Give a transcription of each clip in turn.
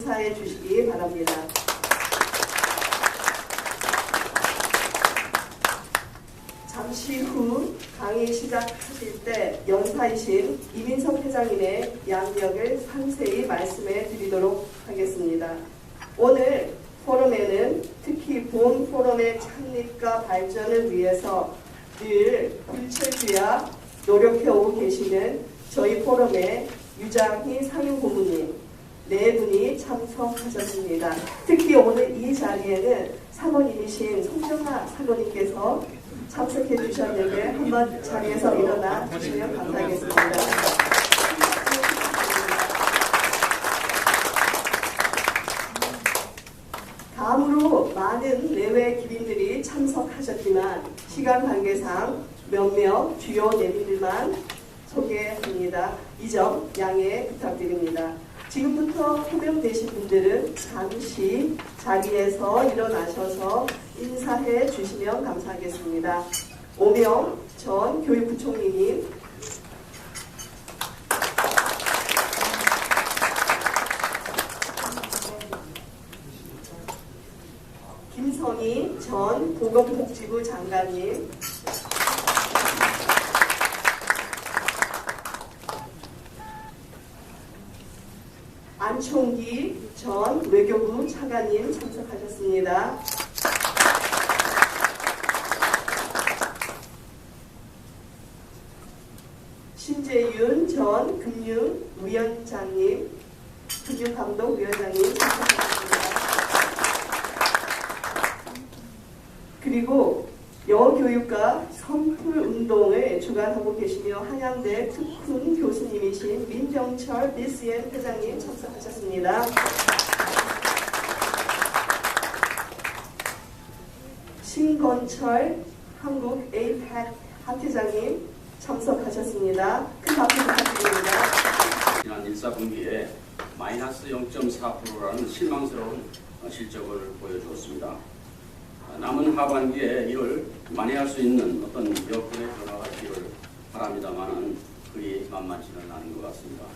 인사해 주시기 바랍니다. 잠시 후 강의 시작하실 때 연사이신 이민석 회장님의 양력을 상세히 말씀해 드리도록 하겠습니다. 오늘 포럼에는 특히 본 포럼의 창립과 발전을 위해서 늘 불철주야 노력해오고 계시는 저희 포럼의 유장희 상임고문님 4분이 참석하셨습니다. 특히 오늘 이 자리에는 사모님이신 송정아 사모님께서 참석해 주셨는데 한번 자리에서 일어나 주시면 감사하겠습니다. 다음으로 많은 내외 기빈들이 참석하셨지만 시간 관계상 몇몇 주요 내빈들만 소개합니다. 이 점 양해 부탁드립니다. 지금부터 호명되신 분들은 잠시 자리에서 일어나셔서 인사해 주시면 감사하겠습니다. 오명 전 교육부총리님, 김성희 전 보건복지부 장관님, 안총기 전 외교부 차관님 참석하셨습니다. 신재윤 전 금융위원장님, 금융감독위원장님 참석하셨습니다. 그리고 여교육과 선풀운동을 주관하고 계시며 한양대 특훈 교수님이신 민병철 BCN 회장님 참석하셨습니다. 신건철 한국 에이팩 학회장님 참석하셨습니다. 큰 박수 부탁드립니다. 지난 1사분기에 마이너스 0.4%라는 실망스러운 실적을 보여주었습니다. 남은 하반기에 이를 만회할 수 있는 어떤 여건의 변화가 있기를 바랍니다만은 그리 만만치는 않은 것 같습니다.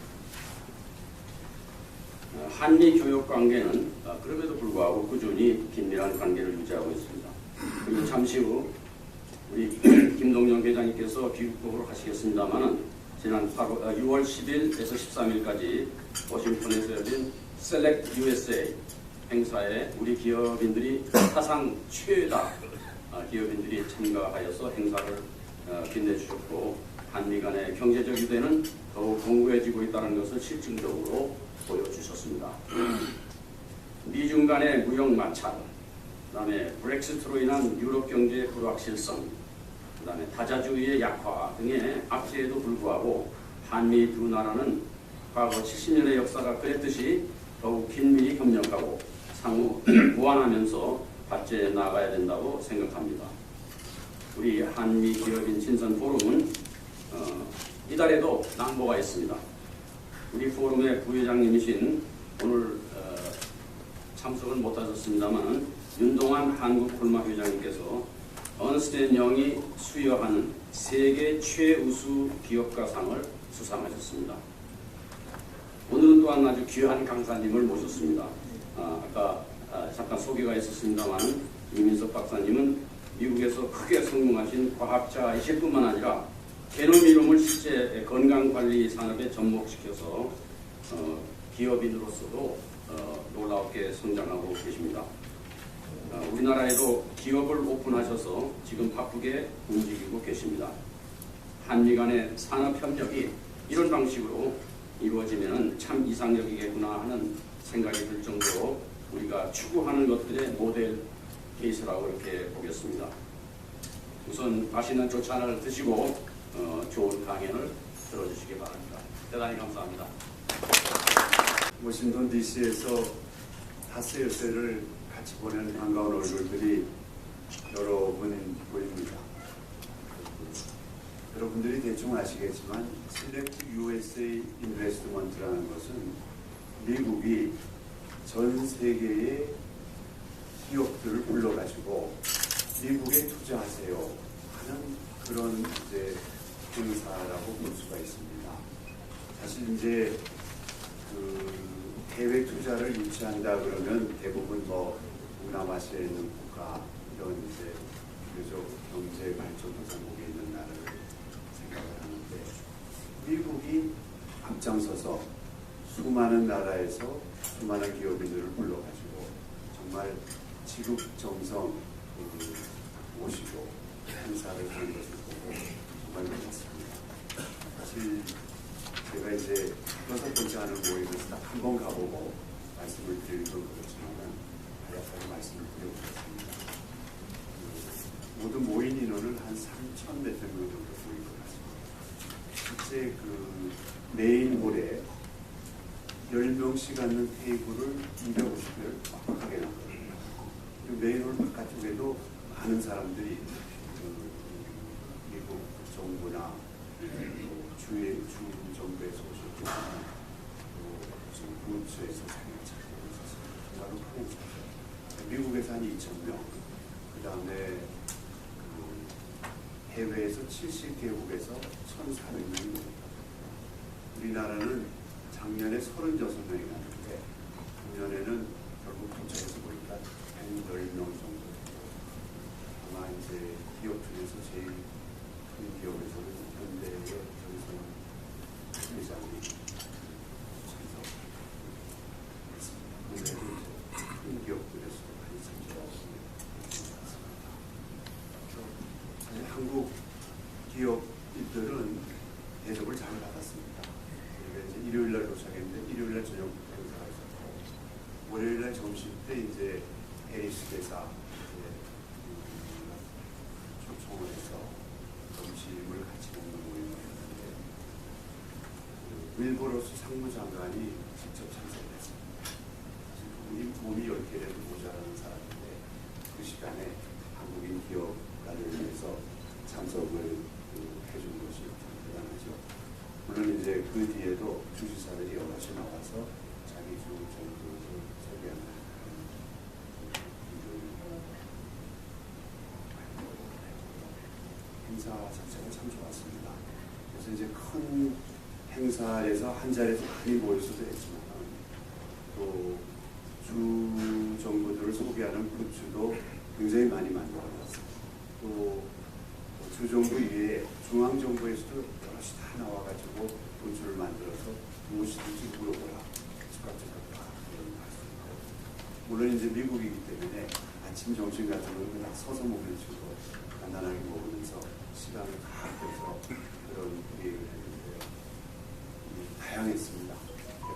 한미 교육 관계는 그럼에도 불구하고 꾸준히 긴밀한 관계를 유지하고 있습니다. 그리고 잠시 후 우리 김동영 회장님께서 귀국을 하시겠습니다만은 지난 6월 10일에서 13일까지 워싱턴에서 열린 셀렉트 USA 행사에 우리 기업인들이 사상 최다 기업인들이 참가하여서 행사를 빛내주셨고 한미 간의 경제적 유대는 더욱 공고해지고 있다는 것을 실증적으로 보여주셨습니다. 미중 간의 무역 마찰, 그 다음에 브렉시트로 인한 유럽 경제의 불확실성, 그 다음에 다자주의의 약화 등의 악재에도 불구하고 한미 두 나라는 과거 70년의 역사가 그랬듯이 더욱 긴밀히 협력하고 상호 보완하면서 발전해 나가야 된다고 생각합니다. 우리 한미 기업인 친선 포럼은 이달에도 낭보가 있습니다. 우리 포럼의 부회장님이신 오늘 참석을 못하셨습니다만 윤동환 한국콜마 회장님께서 어스트 앤 영이 수여하는 세계 최우수 기업가상을 수상하셨습니다. 오늘은 또한 아주 귀한 강사님을 모셨습니다. 아까 잠깐 소개가 있었습니다만 이민석 박사님은 미국에서 크게 성공하신 과학자이실 뿐만 아니라 게놈 이름을 실제 건강관리 산업에 접목시켜서 기업인으로서도 놀랍게 성장하고 계십니다. 우리나라에도 기업을 오픈하셔서 지금 바쁘게 움직이고 계십니다. 한미 간의 산업협력이 이런 방식으로 이루어지면 참 이상적이겠구나 하는 생각이 들 정도로 우리가 추구하는 것들의 모델 케이스라고 이렇게 보겠습니다. 우선 맛있는 조찬을 드시고 좋은 강연을 들어주시기 바랍니다. 대단히 감사합니다. 워싱턴 DC에서 닷새 엿새를 같이 보낸 반가운 얼굴들이 여러 분 보입니다. 여러분들이 대충 아시겠지만 Select USA Investment라는 것은 미국이 전 세계의 기업들을 불러가지고 미국에 투자하세요 하는 그런 이제 행사라고 볼 수가 있습니다. 사실 이제 해외 투자를 유치한다 그러면 대부분 뭐 동남아시아에 있는 국가 이런 이제 비교적 경제 발전 도상국에 있는 나라를 생각을 하는데 미국이 앞장서서 수많은 나라에서 수많은 기업인들을 불러가지고 정말 지극정성 모시고 행사를 하는 것을 보고 정말 놀랐습니다. 사실 제가 이제 6번째 하는 모임에서 딱 한 번 가보고 말씀을 드리는 건 그렇지만 간략하게 말씀을 드려보겠습니다. 모든 모인 인원은 한 3,000 몇 명 정도 모인 것 같습니다. 실제 그 메인 홀에 10명씩 앉는 테이블을 250개를 빡빡하게 놨거든요. 메인 홀 바깥쪽에도 많은 사람들이 미국 정부나 주 정부에서 오셨거나 부처에서 자기가 찾고 있었습니다. 정말로 큰 행사죠. 미국에서 한 2,000명, 그 다음에 해외에서 70개국에서 1,400명이 우리나라는 작년에 36명이 갔는데 작년에는 결국 도착해서 보니까 110명 정도. 아마 이제 기업 중에서 제일 큰 기업에서는 현대의 정성 회장이 큰 기업들에서 많이 참석하셨습니다. 사실 한국 기업들은 대접을 잘 받았습니다. 저희가 이제 일요일날 도착했는데 일요일날 저녁부터 행사가 있었고 월요일날 점심 때 이제 해리스 대사 초청을 해서 점심을 같이 먹는 모임을 했는데 윌버로스 상무장관이 직접 참석을 했습니다. 몸이 10개라도 모자라는 사람인데 그 시간에 한국인 기업가를 위해서 참석을 해준 것이 참 대단하죠. 물론 이제 그 뒤에도 주지사들이 여럿이 나와서 자기 주 정도를 소개하는 행사 자체가 참 좋았습니다. 그래서 이제 큰 행사에서 한 자리에서 많이 모일 수도 했지만 또 주 정부들을 소개하는 굿즈도 굉장히 많이 만들어놨습니다. 또 주 정부 이외에 중앙 정부에서도 여럿이 다 나와가지고 굿즈를 만들어서 무엇이든지 물어보라, 즉각즉각 이런 말씀이고 물론 이제 미국이기 때문에 아침 점심 같은 걸 그냥 서서 먹으면서 간단하게 먹으면서 시간을 다 아껴서 그런 기획을 했는데요. 다양했습니다.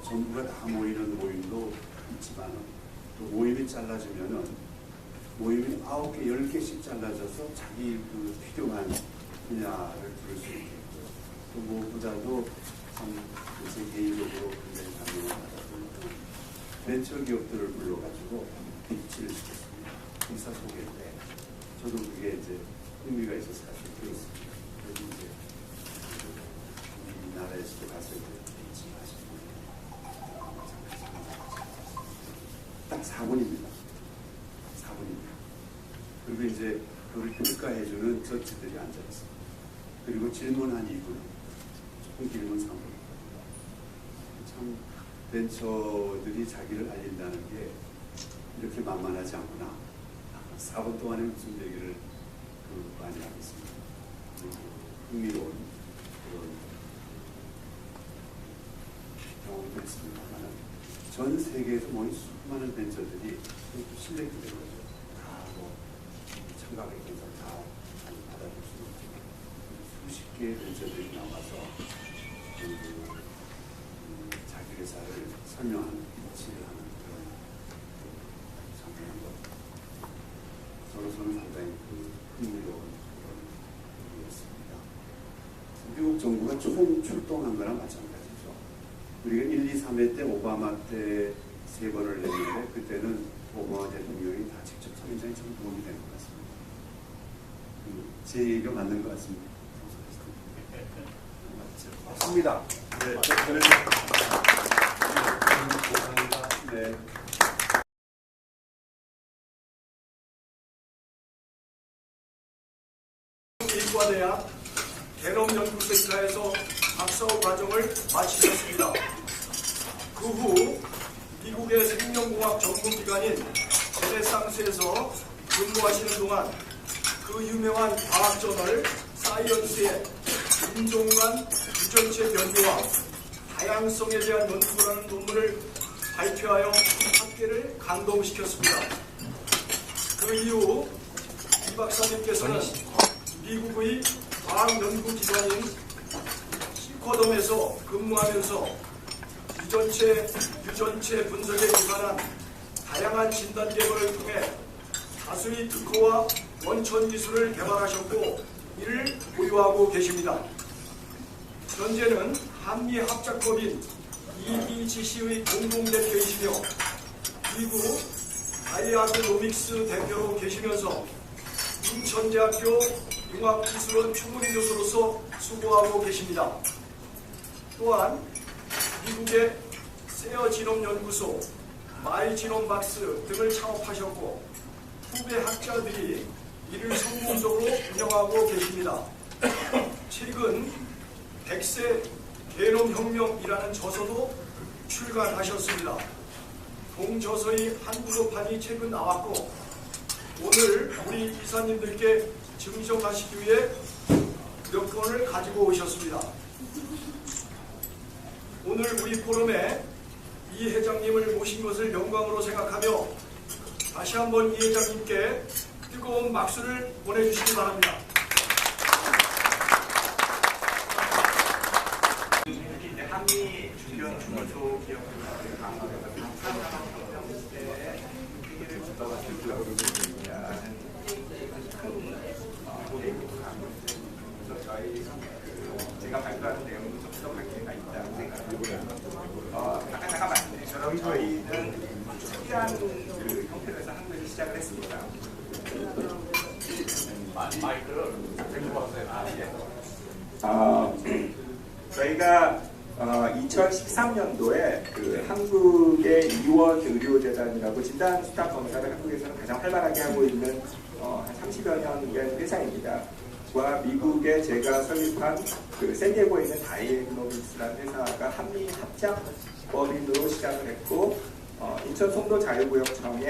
전부가 다 모이는 모임도 있지만 또 모임이 잘라지면은 모임이 9개, 10개씩 잘라져서 자기 그 필요한 분야를 들을 수 있겠고요. 또 무엇보다도 참 요새 개인적으로 굉장히 감명을 받았던 벤처 기업들을 불러가지고 pitch를 시켰습니다. 회사 소개인데 저도 그게 이제 흥미가 있어서 사실 들었습니다. 그래서 이제 우리나라에서도 가서 이제 pitch를 하시고 딱 4분입니다. 4분입니다. 그리고 이제 그걸 평가해주는 저치들이 앉아있습니다. 그리고 질문 한 2분, 조금 길면 3분. 참 벤처들이 자기를 알린다는 게 이렇게 만만하지 않구나. 4분 동안에 무슨 얘기를 많이 하겠습니다. 흥미로운 그런 경험도 있습니다만 전 세계에서 모인 수많은 벤처들이 실렉트 된 거죠. 다 뭐 참가객들 다 받아볼 수는 없지만 수십 개의 벤처들이 나와서 자기 회사를 설명하는, 피치를 하는 그런 장면한 것. 저로서는 상당히 흥미로운 그런 일이었습니다. 미국 정부가 총 출동한 거랑 마찬가지죠. 우리가 1, 2, 3회 때 오바마 때 3번을 냈는데 그때는 오바마 대통령이 다 직접 굉장히 참 도움이 된 것 같습니다. 제 얘기가 맞는 것 같습니다. 맞습니다. 네, 네. 일과대학 개농연구센터에서 박사후 과정을 마치셨습니다. 그 후 과학 전문기관인 제네상스에서 근무하시는 동안 그 유명한 과학저널 사이언스의 인종 간 유전체 변이와 다양성에 대한 연구라는 논문을 발표하여 학계를 감동시켰습니다. 그 이후 이 박사님께서는 미국의 과학연구기관인 시쿼덤에서 근무하면서 유전체 분석에 기반한 다양한 진단 개발을 통해 다수의 특허와 원천 기술을 개발하셨고 이를 보유하고 계십니다. 현재는 한미합작법인 EBGC의 공동대표이시며 미국 다이아그노믹스 대표로 계시면서 인천대학교 융합기술원 추문교수로서 수고하고 계십니다. 또한 미국의 세어지놈연구소, 마이지놈박스 등을 창업하셨고 후배 학자들이 이를 성공적으로 운영하고 계십니다. 최근 100세 게놈혁명이라는 저서도 출간하셨습니다. 동저서의 한국어판이 최근 나왔고 오늘 우리 이사님들께 증정하시기 위해 몇 권을 가지고 오셨습니다. 오늘 우리 포럼에 이 회장님을 모신 것을 영광으로 생각하며 다시 한번 이 회장님께 뜨거운 박수를 보내주시기 바랍니다. 이제 한미 주변 중소 기업들 시대에 세계를 저희 제가 발표하는 내용도 좀 더 관계가 있다고 생각합니다. 아까 말씀드린 저희는 특이한 그 형태로 해서 한국에서 시작을 했습니다. 마이크를 저희가 2013년도에 그 한국의 이원 의료재단이라고 진단 수탁 검사를 한국에서는 가장 활발하게 하고 있는 한 30여 년 된 회사입니다. 와 미국에 제가 설립한 그 샌디에고에 있는 다이애그노믹스라는 회사가 한미 합작 법인으로 시작을 했고 인천 송도 자유구역청에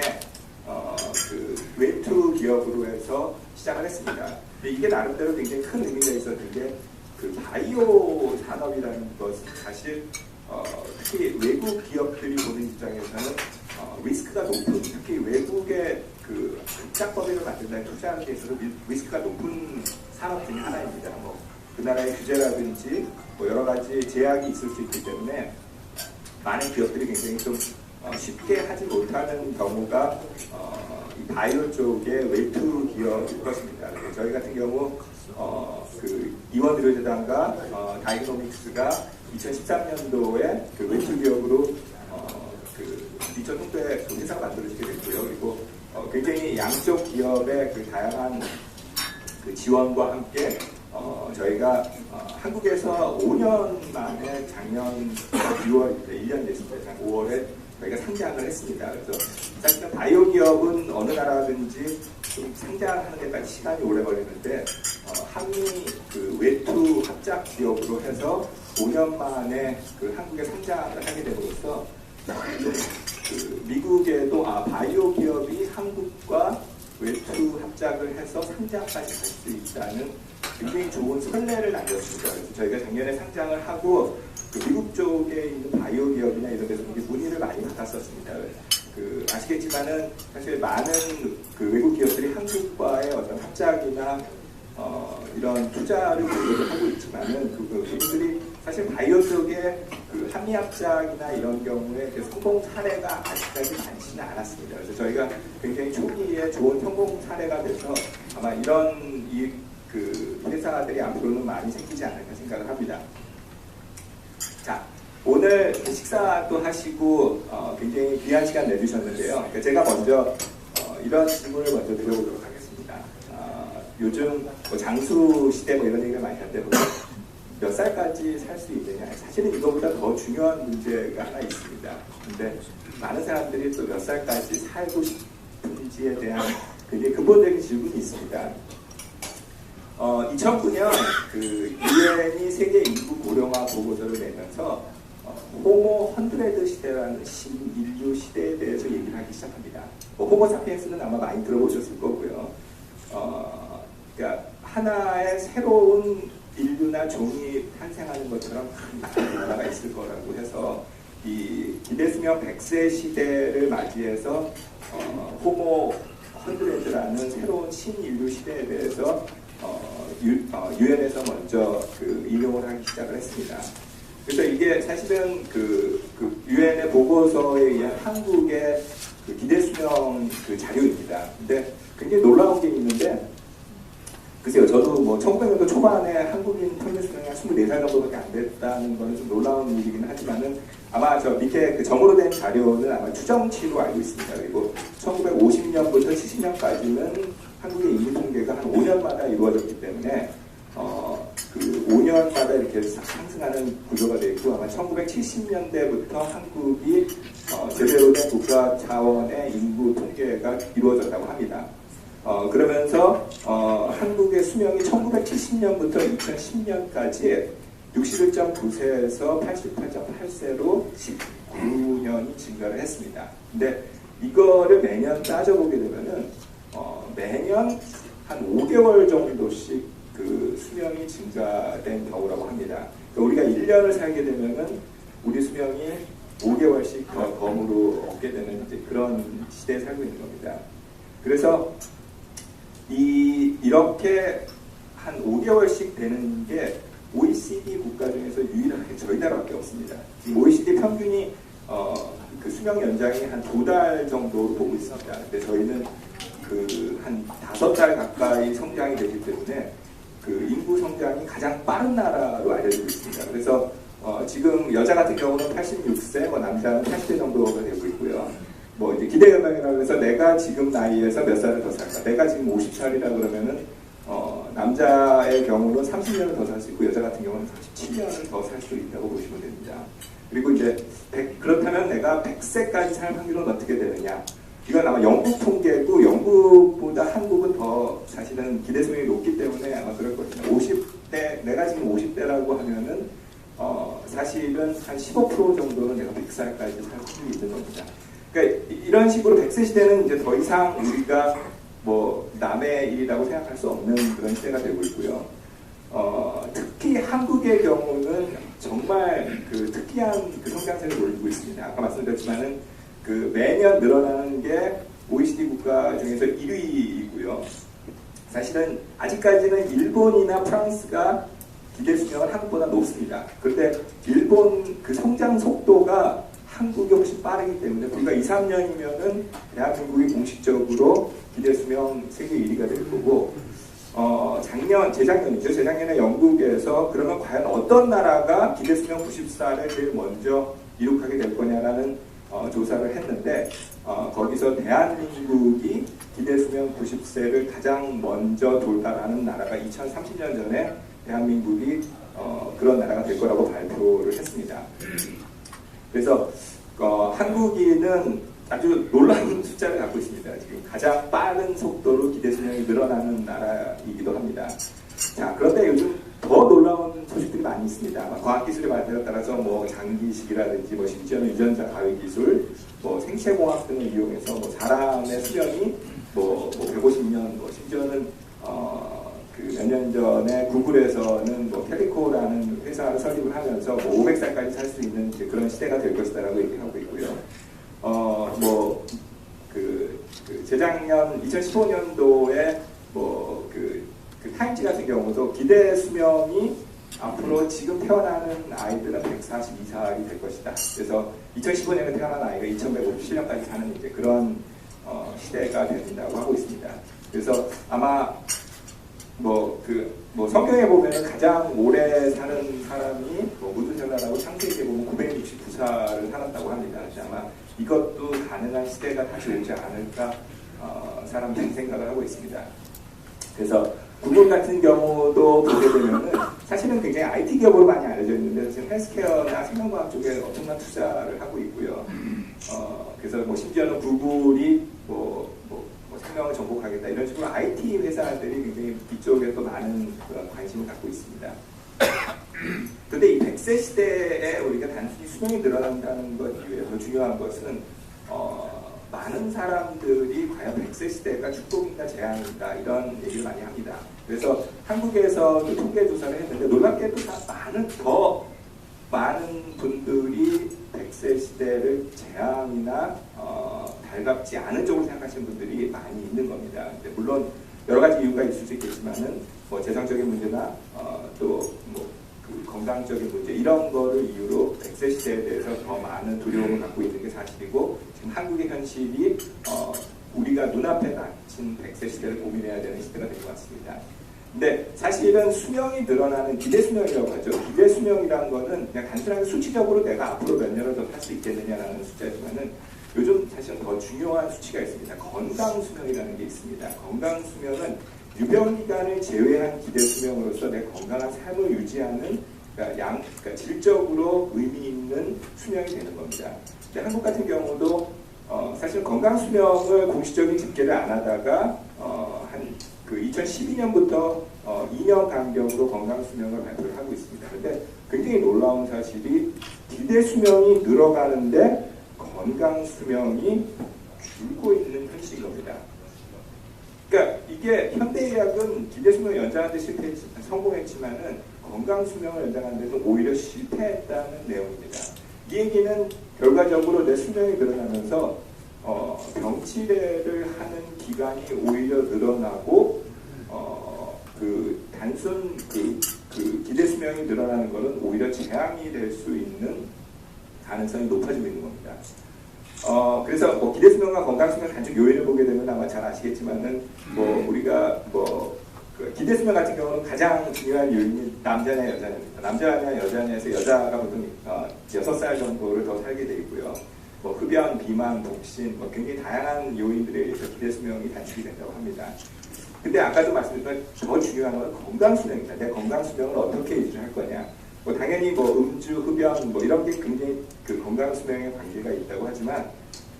그 외투 기업으로 해서 시작을 했습니다. 근데 이게 나름대로 굉장히 큰 의미가 있었던 게 그 바이오 산업이라는 것은 사실 특히 외국 기업들이 보는 입장에서는 리스크가 높은, 특히 외국의 그 합작법인을 만든다는 투자하는 데 있어서 리스크가 높은 산업 중에 하나입니다. 뭐 그 나라의 규제라든지 뭐 여러 가지 제약이 있을 수 있기 때문에 많은 기업들이 굉장히 좀 쉽게 하지 못하는 경우가 이 바이오 쪽의 외투 기업일 것입니다. 저희 같은 경우 그 이원의료재단과 다이노믹스가 2013년도에 그 외투 기업으로 그 인천 송도에 그 회사가 만들어지게 됐고요. 그리고 굉장히 양쪽 기업의 그 다양한 그 지원과 함께 저희가 한국에서 5년 만에 작년 6월, 1년 됐습니다. 5월에 저희가 상장을 했습니다. 그래서 사실은 바이오 기업은 어느 나라든지 좀 상장하는 데까지 시간이 오래 걸리는데 한미 그 외투 합작 기업으로 해서 5년 만에 그 한국에 상장을 하게 됨으로써 그 미국에도 바이오 기업이 한국과 외투 합작을 해서 상장까지 갈 수 있다는 굉장히 좋은 선례를 남겼습니다. 그래서 저희가 작년에 상장을 하고 그 미국 쪽에 있는 바이오 기업이나 이런 데서 문의를 많이 받았었습니다. 그 아시겠지만은 사실 많은 그 외국 기업들이 한국과의 어떤 합작이나 이런 투자를 목표로 하고 있지만은 그분들이 사실 바이오 쪽에 그 한미 합작이나 이런 경우에 그 성공 사례가 아직까지 많지는 않았습니다. 그래서 저희가 굉장히 초기에 좋은 성공 사례가 돼서 아마 이런 그 회사들이 앞으로는 많이 생기지 않을까 생각을 합니다. 자, 오늘 식사도 하시고 굉장히 귀한 시간 내주셨는데요. 제가 먼저 이런 질문을 먼저 드려보도록 하겠습니다. 요즘 뭐 장수 시대 뭐 이런 얘기가 많이 하는데 몇 살까지 살 수 있느냐. 사실은 이거보다 더 중요한 문제가 하나 있습니다. 근데 많은 사람들이 또 몇 살까지 살고 싶은지에 대한 굉장히 근본적인 질문이 있습니다. 2009년 그 유엔이 세계 인구 고령화 보고서를 내면서 호모 헌드레드 시대라는 신인류 시대에 대해서 얘기를 하기 시작합니다. 호모 사피엔스는 아마 많이 들어보셨을 거고요. 그러니까 하나의 새로운 인류나 종이 탄생하는 것처럼 큰 변화가 있을 거라고 해서 이 기대수명 100세 시대를 맞이해서 호모 헌드레드라는 새로운 신인류 시대에 대해서 유엔에서 먼저 인용을 하기 시작을 했습니다. 그래서 이게 사실은 유엔의 보고서에 의한 한국의 기대수명 자료입니다. 근데 굉장히 놀라운 게 있는데, 글쎄요, 저도 뭐 1900년도 초반에 한국인 평균 수명이 한 24살 정도밖에 안 됐다는 거는 좀 놀라운 일이긴 하지만은 아마 저 밑에 정으로 된 자료는 아마 추정치로 알고 있습니다. 그리고 1950년부터 70년까지는 한국의 인구 통계가 한 5년마다 이루어졌기 때문에 5년마다 이렇게 상승하는 구조가 되어 있고, 아마 1970년대부터 한국이 제대로 된 국가 차원의 인구 통계가 이루어졌다고 합니다. 그러면서 한국의 수명이 1970년부터 2010년까지 61.9세에서 88.8세로 19년이 증가를 했습니다. 근데 이거를 매년 따져보게 되면은 매년 한 5개월 정도씩 수명이 증가된 경우라고 합니다. 그러니까 우리가 1년을 살게 되면은 우리 수명이 5개월씩 더 덤으로 얻게 되는 이제 그런 시대에 살고 있는 겁니다. 그래서 이렇게 한 5개월씩 되는 게 OECD 국가 중에서 유일하게 저희 나라밖에 없습니다. 지금 OECD 평균이 수명 연장이 한 2달 정도로 보고 있습니다. 근데 저희는 한 5달 가까이 성장이 되기 때문에 인구 성장이 가장 빠른 나라로 알려지고 있습니다. 그래서 지금 여자 같은 경우는 86세, 남자는 80세 정도가 되고 있고요. 뭐 이제 기대 연령이라고 해서 내가 지금 나이에서 몇 살을 더 살까? 내가 지금 50살이라 그러면은 남자의 경우는 30년을 더 살 수 있고 여자 같은 경우는 37년을 더 살 수 있다고 보시면 됩니다. 그리고 이제 그렇다면 내가 100세까지 살 확률은 어떻게 되느냐? 이건 아마 영국 통계고, 영국보다 한국은 더 사실은 기대수명이 높기 때문에 아마 그럴 것입니다. 50대, 내가 지금 50대라고 하면은 사실은 한 15% 정도는 내가 100살까지 살 확률이 있는 겁니다. 그러니까 이런 식으로 100세 시대는 이제 더 이상 우리가 뭐 남의 일이라고 생각할 수 없는 그런 시대가 되고 있고요. 특히 한국의 경우는 정말 특이한 성장세를 보이고 있습니다. 아까 말씀드렸지만은 매년 늘어나는 게 OECD 국가 중에서 1위이고요. 사실은 아직까지는 일본이나 프랑스가 기대수명은 한국보다 높습니다. 그런데 일본 성장 속도가 한국이 훨씬 빠르기 때문에 불과 2, 3년이면은 대한민국이 공식적으로 기대수명 세계 1위가 될 거고, 재작년이죠. 재작년에 영국에서 그러면 과연 어떤 나라가 기대수명 90살을 제일 먼저 이룩하게 될 거냐라는 조사를 했는데, 거기서 대한민국이 기대수명 90세를 가장 먼저 돌파하는 나라가 2030년 전에 대한민국이 그런 나라가 될 거라고 발표를 했습니다. 그래서 한국인은 아주 놀라운 숫자를 갖고 있습니다. 지금 가장 빠른 속도로 기대수명이 늘어나는 나라이기도 합니다. 자, 그런데 요즘 더 놀라운 소식들이 많이 있습니다. 과학기술의 발달에 따라서 뭐 장기식이라든지 심지어는 유전자 가위 기술, 생체공학 등을 이용해서 사람의 수명이 150년, 심지어는 몇 년 전에 구글에서는 캘리코라는 회사를 설립을 하면서 500살까지 살 수 있는 그런 시대가 될 것이다라고 얘기하고 있고요. 재작년 2015년도에 타임지 같은 경우도 기대 수명이 앞으로 지금 태어나는 아이들은 142살이 될 것이다. 그래서 2015년에 태어난 아이가 2157년까지 사는 이제 그런 시대가 된다고 하고 있습니다. 그래서 아마 성경에 보면은 가장 오래 사는 사람이 무드셀라라고 창세기에 보면 969살을 살았다고 합니다. 그래서 아마 이것도 가능한 시대가 다시 오지 않을까 사람들이 생각을 하고 있습니다. 그래서 구글 같은 경우도 보게 되면은 사실은 굉장히 IT 기업으로 많이 알려져 있는데 지금 헬스케어나 생명과학 쪽에 엄청난 투자를 하고 있고요. 그래서 심지어는 구글이 생명을 정복하겠다 이런 식으로 IT 회사들이 굉장히 이쪽에 또 많은 그런 관심을 갖고 있습니다. 그런데 이 100세 시대에 우리가 단순히 수명이 늘어난다는 것 이외에 더 중요한 것은 많은 사람들이 과연 100세 시대가 축복인가 재앙인가 이런 얘기를 많이 합니다. 그래서 한국에서도 통계 조사를 했는데 놀랍게도 더 많은 분들이 100세 시대를 재앙이나 달갑지 않은 쪽으로 생각하시는 분들이 많이 있는 겁니다. 물론 여러 가지 이유가 있을 수 있겠지만은 뭐 재정적인 문제나 또 뭐 그 건강적인 문제 이런 거를 이유로 100세 시대에 대해서 더 많은 두려움을 갖고 있는 게 사실이고 지금 한국의 현실이 우리가 눈앞에 닥친 100세 시대를 고민해야 되는 시대가 될 것 같습니다. 근데 사실은 수명이 늘어나는 기대수명이라고 하죠. 기대수명이라는 거는 그냥 단순하게 수치적으로 내가 앞으로 몇 년을 더 살 수 있겠느냐라는 숫자지만은 요즘 사실은 더 중요한 수치가 있습니다. 건강수명이라는 게 있습니다. 건강수명은 유병기간을 제외한 기대수명으로서 내 건강한 삶을 유지하는 그러니까 질적으로 의미 있는 수명이 되는 겁니다. 근데 한국 같은 경우도 사실 건강수명을 공식적인 집계를 안 하다가 그 2012년부터 2년 간격으로 건강수명을 발표를 하고 있습니다. 그런데 굉장히 놀라운 사실이 기대수명이 늘어가는데 건강수명이 줄고 있는 현실인 겁니다. 그러니까 이게 현대의학은 기대수명을 연장하는 데 성공했지만은 건강수명을 연장하는 데는 오히려 실패했다는 내용입니다. 이 얘기는 결과적으로 내 수명이 늘어나면서 병치레를 하는 기간이 오히려 늘어나고 그 단순 그 기대 수명이 늘어나는 것은 오히려 재앙이 될 수 있는 가능성이 높아지고 있는 겁니다. 그래서 뭐 기대 수명과 건강 수명 단축 요인을 보게 되면 아마 잘 아시겠지만은 뭐 우리가 그 기대 수명 같은 경우는 가장 중요한 요인이 남자냐 여자냐입니다. 남자냐 여자냐에서 여자가 보통 6살 정도를 더 살게 되어 있고요. 뭐 흡연, 비만, 독신, 뭐 굉장히 다양한 요인들에 의해서 기대 수명이 단축이 된다고 합니다. 근데 아까도 말씀드렸던 더 중요한 건 건강 수명입니다. 내 건강 수명을 어떻게 유지를 할 거냐. 뭐 당연히 뭐 음주, 흡연 뭐 이런 게 굉장히 그 건강 수명에 관계가 있다고 하지만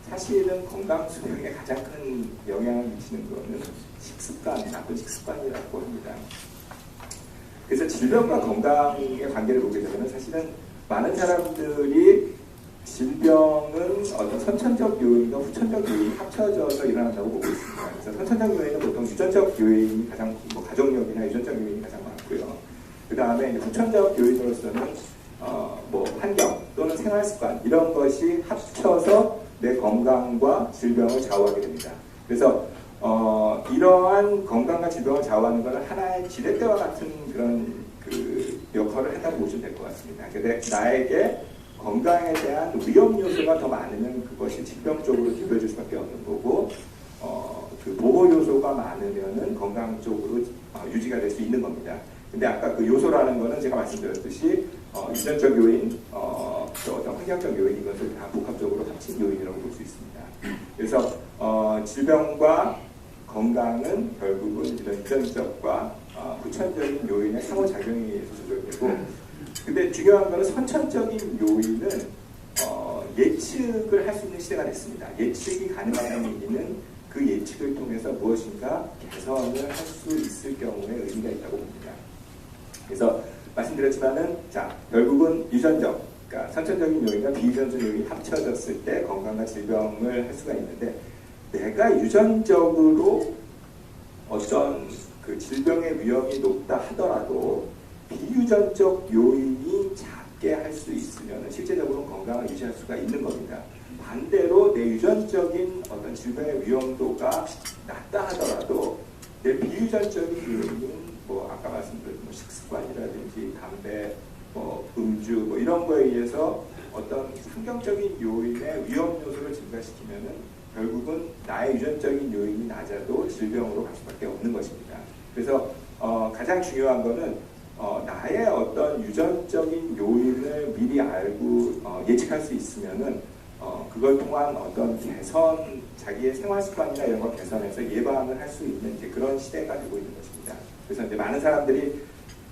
사실은 건강 수명에 가장 큰 영향을 미치는 거는 식습관, 나쁜 식습관이라고 합니다. 그래서 질병과 건강의 관계를 보게 되면 사실은 많은 사람들이 질병은 어떤 선천적 요인과 후천적 요인이 합쳐져서 일어난다고 보고 있습니다. 그래서 선천적 요인은 보통 유전적 요인이 가장, 뭐 가족력이나 유전적 요인이 가장 많고요. 그 다음에 후천적 요인으로서는 뭐 환경 또는 생활습관 이런 것이 합쳐서 내 건강과 질병을 좌우하게 됩니다. 그래서 이러한 건강과 질병을 좌우하는 것은 하나의 지렛대와 같은 그런 그 역할을 한다고 보시면 될 것 같습니다. 근데 나에게 건강에 대한 위험 요소가 더 많으면 그것이 질병 쪽으로 기울어질 수밖에 없는 거고, 그 보호 요소가 많으면은 건강 쪽으로 유지가 될 수 있는 겁니다. 근데 아까 그 요소라는 거는 제가 말씀드렸듯이 유전적 요인, 또 어떤 환경적 요인 이것을 다 복합적으로 합친 요인이라고 볼 수 있습니다. 그래서 질병과 건강은 결국은 이런 유전적과 후천적인 요인의 상호작용에 의해서 조절되고, 근데 중요한 것은 선천적인 요인은 예측을 할 수 있는 시대가 됐습니다. 예측이 가능하다는 얘기는 그 예측을 통해서 무엇인가 개선을 할 수 있을 경우에 의미가 있다고 봅니다. 그래서 말씀드렸지만은 자 결국은 유전적, 그러니까 선천적인 요인과 비유전적 요인이 합쳐졌을 때 건강과 질병을 할 수가 있는데, 내가 유전적으로 어떤 그 질병의 위험이 높다 하더라도 비유전적 요인이 작게 할 수 있으면 실제적으로 건강을 유지할 수가 있는 겁니다. 반대로 내 유전적인 어떤 질병의 위험도가 낮다 하더라도 내 비유전적인 요인은 뭐 아까 말씀드린 뭐 식습관이라든지 담배, 뭐 음주 뭐 이런 거에 의해서 어떤 환경적인 요인의 위험 요소를 증가시키면은 결국은 나의 유전적인 요인이 낮아도 질병으로 갈 수밖에 없는 것입니다. 그래서 가장 중요한 거는 나의 어떤 유전적인 요인을 미리 알고 예측할 수 있으면은 그걸 통한 어떤 개선, 자기의 생활 습관이나 이런 걸 개선해서 예방을 할 수 있는 이제 그런 시대가 되고 있는 것입니다. 그래서 이제 많은 사람들이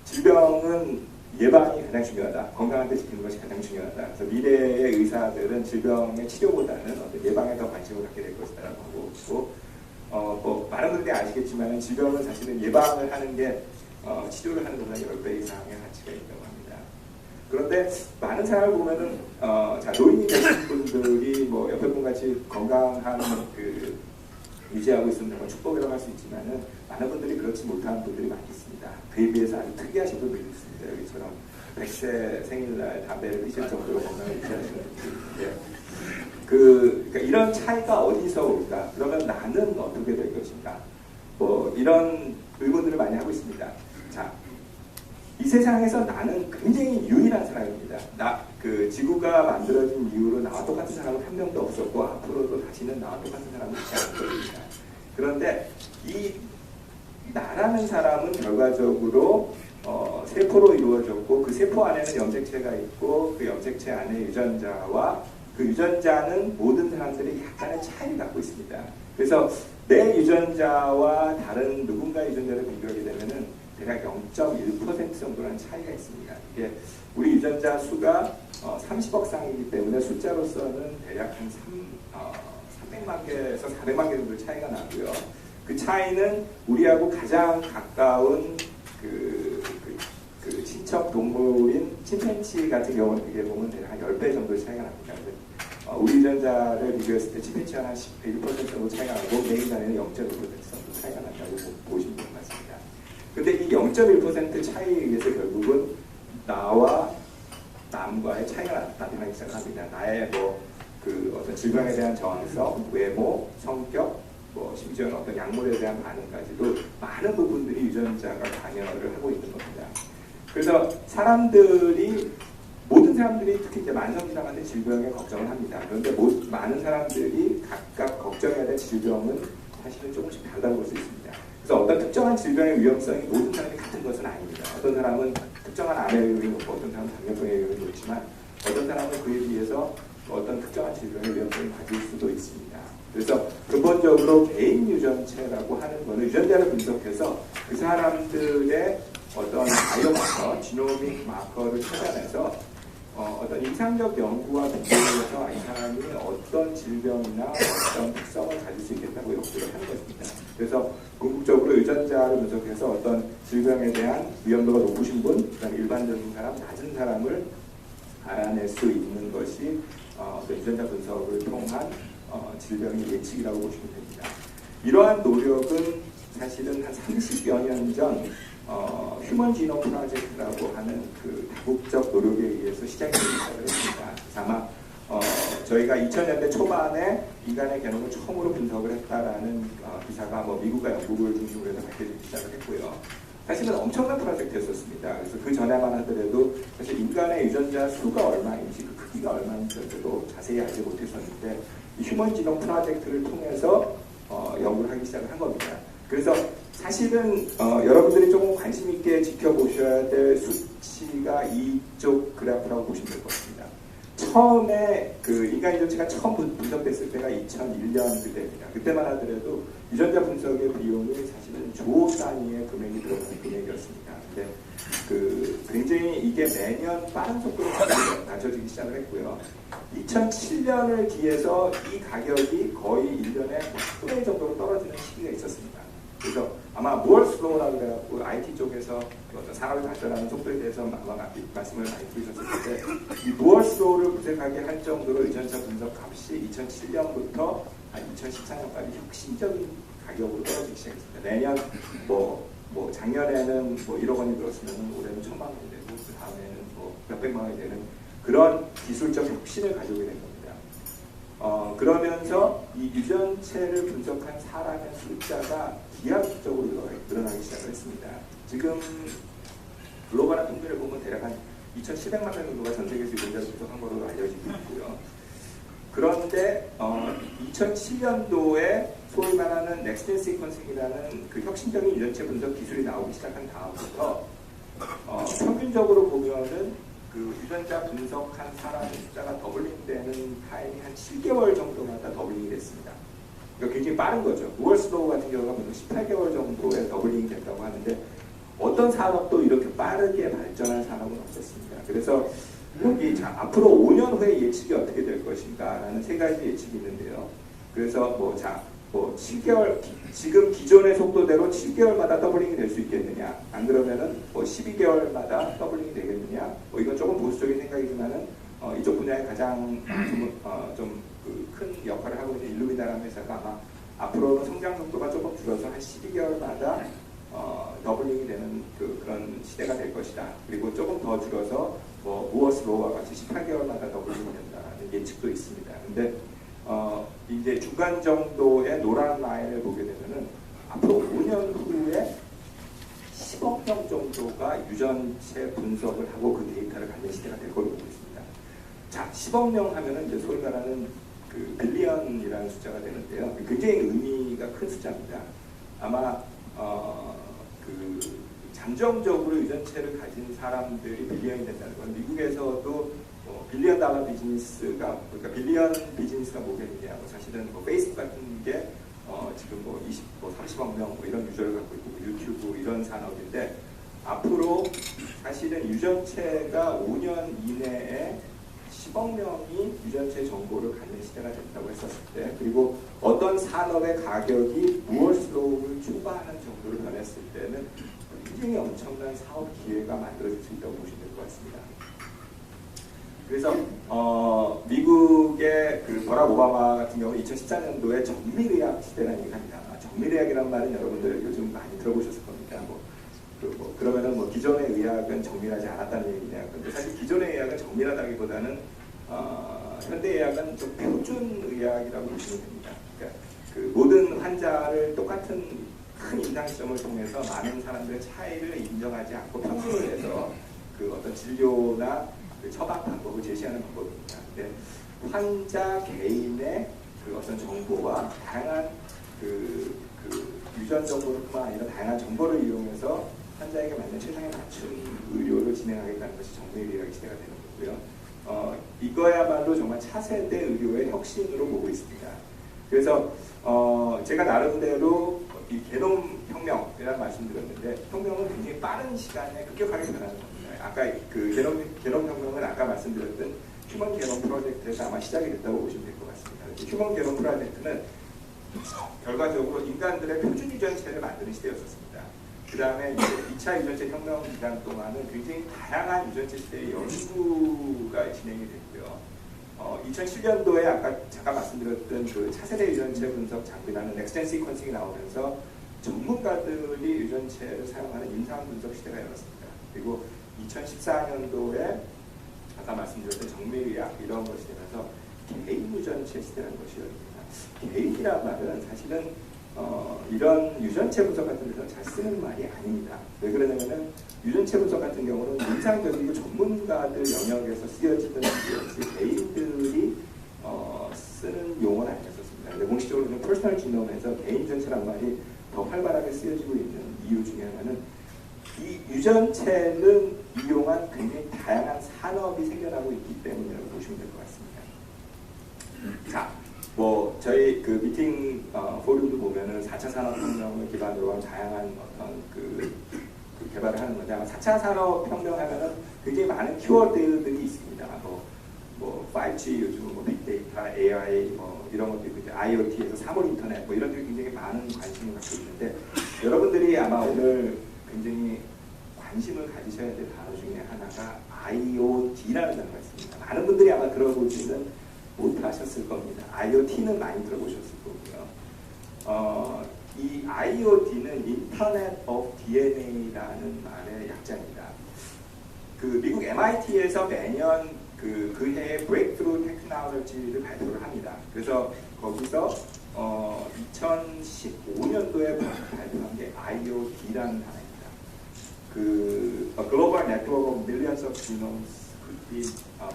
질병은 예방이 가장 중요하다, 건강한데 지키는 것이 가장 중요하다. 그래서 미래의 의사들은 질병의 치료보다는 어떤 예방에 더 관심을 갖게 될 것이다라고 하고 있고, 뭐 많은 분들이 아시겠지만 질병은 사실은 예방을 하는 게 치료를 하는 것보다 10배 이상의 가치가 있다고 합니다. 그런데 많은 사람을 보면은 자 노인이 되신 분들이 뭐 옆에 분같이 건강한 그 유지하고 있으면 정말 축복이라고 할 수 있지만은 많은 분들이 그렇지 못한 분들이 많이 있습니다. 그에 비해서 아주 특이하신 분들이 있습니다. 여기처럼 100세 생일날 담배를 피실 정도로 건강을 유지하시는 분들이 그러니까 이런 차이가 어디서 올까? 그러면 나는 어떻게 될 것인가? 뭐 이런 의문들을 많이 하고 있습니다. 자, 이 세상에서 나는 굉장히 유일한 사람입니다. 그 지구가 만들어진 이후로 나와 똑같은 사람은 한 명도 없었고 앞으로도 다시는 나와 똑같은 사람은 있지 않을 겁니다. 그런데 이 나라는 사람은 결과적으로 세포로 이루어졌고 그 세포 안에는 염색체가 있고 그 염색체 안에 유전자와 그 유전자는 모든 사람들이 약간의 차이를 갖고 있습니다. 그래서 내 유전자와 다른 누군가의 유전자를 비교하게 되면은 대략 0.1% 정도라는 차이가 있습니다. 이게 우리 유전자 수가 30억 쌍이기 때문에 숫자로서는 대략 한 300만 개에서 400만 개 정도 차이가 나고요. 그 차이는 우리하고 가장 가까운 그 친척 동물인 침팬치 같은 경우는 이게 보면 대략 한 10배 정도 차이가 납니다. 우리 유전자를 비교했을 때 침팬치와 한 1% 정도 차이가 나고 개인 간에는 0.1% 정도 차이가 난다고 보시면 될 것 같습니다. 근데 이 0.1% 차이에 의해서 결국은 나와 남과의 차이가 나타나기 시작합니다. 나의 어떤 질병에 대한 저항성, 외모, 성격, 심지어는 어떤 약물에 대한 반응까지도 많은 부분들이 유전자가 관여를 하고 있는 겁니다. 그래서 모든 사람들이 특히 이제 만성질환의 질병에 걱정을 합니다. 그런데 많은 사람들이 각각 걱정해야 될 질병은 사실은 조금씩 다르다고 볼 수 있습니다. 그래서 어떤 특정한 질병의 위험성이 모든 사람이 같은 것은 아닙니다. 어떤 사람은 특정한 암의 위험이 높고 어떤 사람은 당뇨병의 위험이 높지만 어떤 사람은 그에 비해서 어떤 특정한 질병의 위험성을 가질 수도 있습니다. 그래서 근본적으로 개인 유전체라고 하는 것은 유전자를 분석해서 그 사람들의 어떤 바이오마커, 지노믹 마커를 찾아내서 어떤 이상적 연구와 비교해서 이 사람이 어떤 질병이나 어떤 특성을 가질 수 있겠다고 연구를 하는 것입니다. 그래서 궁극적으로 유전자를 분석해서 어떤 질병에 대한 위험도가 높으신 분, 그다음에 일반적인 사람, 낮은 사람을 알아낼 수 있는 것이 유전자 분석을 통한 질병의 예측이라고 보시면 됩니다. 이러한 노력은 사실은 한 30여 년 전 휴먼 지노 프로젝트라고 하는 그 다국적 노력에 의해서 시작이 됐습니다. 아마 저희가 2000년대 초반에 인간의 게놈을 처음으로 분석을 했다라는 기사가 미국과 영국을 중심으로 해서 밝혀지기 시작을 했고요. 사실은 엄청난 프로젝트였었습니다. 그래서 그 전에만 하더라도 사실 인간의 유전자 수가 얼마인지 그 크기가 얼마인지도 자세히 알지 못했었는데 이 휴먼 지노 프로젝트를 통해서 연구를 하기 시작을 한 겁니다. 그래서 사실은 여러분들이 조금 관심 있게 지켜보셔야 될 수치가 이쪽 그래프라고 보시면 될 것 같습니다. 처음에 그 인간 유전체가 처음 분석됐을 때가 2001년 그때입니다. 그때만 하더라도 유전자 분석의 비용이 사실은 조 단위의 금액이 들어가는 금액이었습니다. 근데 굉장히 이게 매년 빠른 속도로 낮아지기 시작을 했고요. 2007년을 기해서 이 가격이 거의 1년에 10분의 1 정도로 떨어지는 시기가 있었습니다. 그래서 아마 무얼슬로우라고 그래갖고 IT 쪽에서 어떤 산업이 발전하는 속도에 대해서 아마 말씀을 많이 들으셨을 텐데 이 무얼슬로우를 분석하게 할 정도로 유전자 분석 값이 2007년부터 한 2014년까지 혁신적인 가격으로 떨어지기 시작했습니다. 내년 작년에는 1억 원이 들었으면 올해는 1,000만 원이 되고 그 다음에는 몇백만 원이 되는 그런 기술적 혁신을 가져오게 된 겁니다. 그러면서 이 유전체를 분석한 사람의 숫자가 기하급적으로 늘어나기 시작을 했습니다. 지금 글로벌한 통계를 보면 대략 한 2,700만 명 정도가 전 세계에서 유전자를 분석한 것으로 알려지고 있고요. 그런데 2007년도에 소위 말하는 넥스트 시퀀싱이라는 그 혁신적인 유전체 분석 기술이 나오기 시작한 다음부터 평균적으로 보면은 그 유전자 분석한 사람의 숫자가 더블링되는 타임이 한 7개월 정도마다 더블링이 됐습니다. 그러니까 굉장히 빠른 거죠. 무얼슬로우 같은 경우가 보통 18개월 정도에 더블링이 됐다고 하는데 어떤 산업도 이렇게 빠르게 발전한 산업은 없었습니다. 그래서 여기 앞으로 5년 후에 예측이 어떻게 될 것인가라는 세 가지 예측이 있는데요. 그래서 뭐 7개월 지금 기존의 속도대로 7개월마다 더블링이 될 수 있겠느냐? 안 그러면은 뭐 12개월마다 더블링이 되겠느냐? 뭐 이건 조금 보수적인 생각이지만은 이쪽 분야에 가장 좀 큰 역할을 하고 있는 일루미나라는 회사가 아마 앞으로는 성장 속도가 조금 줄어서 한 12개월마다 더블링이 되는 그런 시대가 될 것이다. 그리고 조금 더 줄어서 뭐 무어스 로우와 같이 18개월마다 더블링이 된다는 예측도 있습니다. 근데 이제 중간 정도의 노란 라인을 보게 되면은 앞으로 5년 후에 10억 명 정도가 유전체 분석을 하고 그 데이터를 갖는 시대가 될 걸로 보고 있습니다. 자, 10억 명 하면은 이제 소위 말하는 그 빌리언이라는 숫자가 되는데요. 굉장히 의미가 큰 숫자입니다. 아마 그 잠정적으로 유전체를 가진 사람들이 빌리언이 된다는 건 미국에서도 빌리언 달러 비즈니스가 그러니까 빌리언 비즈니스가 뭐겠느냐? 사실은 뭐 페이스북 같은 게 지금 뭐 30억 명 뭐 이런 유저를 갖고 있고 유튜브 이런 산업인데 앞으로 사실은 유전체가 5년 이내에 10억 명이 유전체 정보를 갖는 시대가 된다고 했었을 때 그리고 어떤 산업의 가격이 무엇으로를 초과하는 정도로 변했을 때는 굉장히 엄청난 사업 기회가 만들어질 수 있다고 보시면 될 것 같습니다. 그래서 미국의 그 버락 오바마 같은 경우 2014년도에 정밀의학 시대라는 얘기를 합니다. 정밀의학이란 말은 여러분들 요즘 많이 들어보셨을 겁니다. 그러면은 뭐 기존의 의학은 정밀하지 않았다는 얘기냐. 근데 사실 기존의 의학은 정밀하다기보다는 현대의학은 좀 표준의학이라고 보시면 됩니다. 그러니까 그 모든 환자를 똑같은 큰 임상시험을 통해서 많은 사람들의 차이를 인정하지 않고 평균을 해서 그 어떤 진료나 그 처방 방법을 제시하는 방법입니다. 근데 환자 개인의 그 어떤 정보와 다양한 그 유전 정보뿐만 아니라 다양한 정보를 이용해서 환자에게 맞는 최상에 맞춘 의료를 진행하겠다는 것이 정밀의학의 시대가 되는 거고요. 이거야말로 정말 차세대 의료의 혁신으로 보고 있습니다. 그래서 제가 나름대로 이 게놈 혁명이라는 말씀드렸는데 혁명은 굉장히 빠른 시간에 급격하게 변하는 겁니다. 아까 그 게놈 혁명은 아까 말씀드렸던 휴먼 게놈 프로젝트에서 아마 시작이 됐다고 보시면 될 것 같습니다. 휴먼 게놈 프로젝트는 결과적으로 인간들의 표준 유전체를 만드는 시대였었습니다. 그 다음에 2차 유전체 혁명 기간 동안은 굉장히 다양한 유전체 시대의 연구가 진행이 됐고요. 2007년도에 아까 잠깐 말씀드렸던 그 차세대 유전체 분석 장비라는 넥스트젠 시퀀싱이 나오면서 전문가들이 유전체를 사용하는 임상 분석 시대가 열렸습니다. 그리고 2014년도에 아까 말씀드렸던 정밀의학 이런 것이 되면서 개인 유전체 시대라는 것이 열립니다. 개인이란 말은 사실은 이런 유전체 분석 같은 데서 잘 쓰는 말이 아닙니다. 왜 그러냐면은 유전체 분석 같은 경우는 임상적이고 전문가들 영역에서 쓰여지던 개인들이 쓰는 용어는 아니었습니다. 근데 공식적으로는 퍼스널 지놈에서 개인 유전체란 말이 더 활발하게 쓰여지고 있는 이유 중에 하나는 이 유전체는 이용한 굉장히 다양한 산업이 생겨나고 있기 때문이라고 보시면 될 것 같습니다. 자, 뭐 저희 그 미팅 포럼도 보면은 4차 산업혁명을 기반으로 한 다양한 어떤 그 개발을 하는 건데 아마 4차 산업혁명하면은 굉장히 많은 키워드들이 있습니다. 뭐 5G 요즘은 뭐 빅데이터, AI 뭐 이런 것도 있고 이제 IoT에서 사물 인터넷 뭐 이런 데 굉장히 많은 관심을 갖고 있는데 여러분들이 아마 오늘 굉장히 관심을 가지셔야 될 단어 중에 하나가 IoT라는 단어가 있습니다. 많은 분들이 아마 들어보지는 못하셨을 겁니다. IoT는 많이 들어보셨을 거고요. 이 IoT는 Internet of DNA라는 말의 약자입니다. 그 미국 MIT에서 매년 그 해의 Breakthrough Technology를 발표를 합니다. 그래서 거기서 2015년도에 발표한 게 IoT라는 단어입니다. 그 A Global Network of Millions of Genomes could be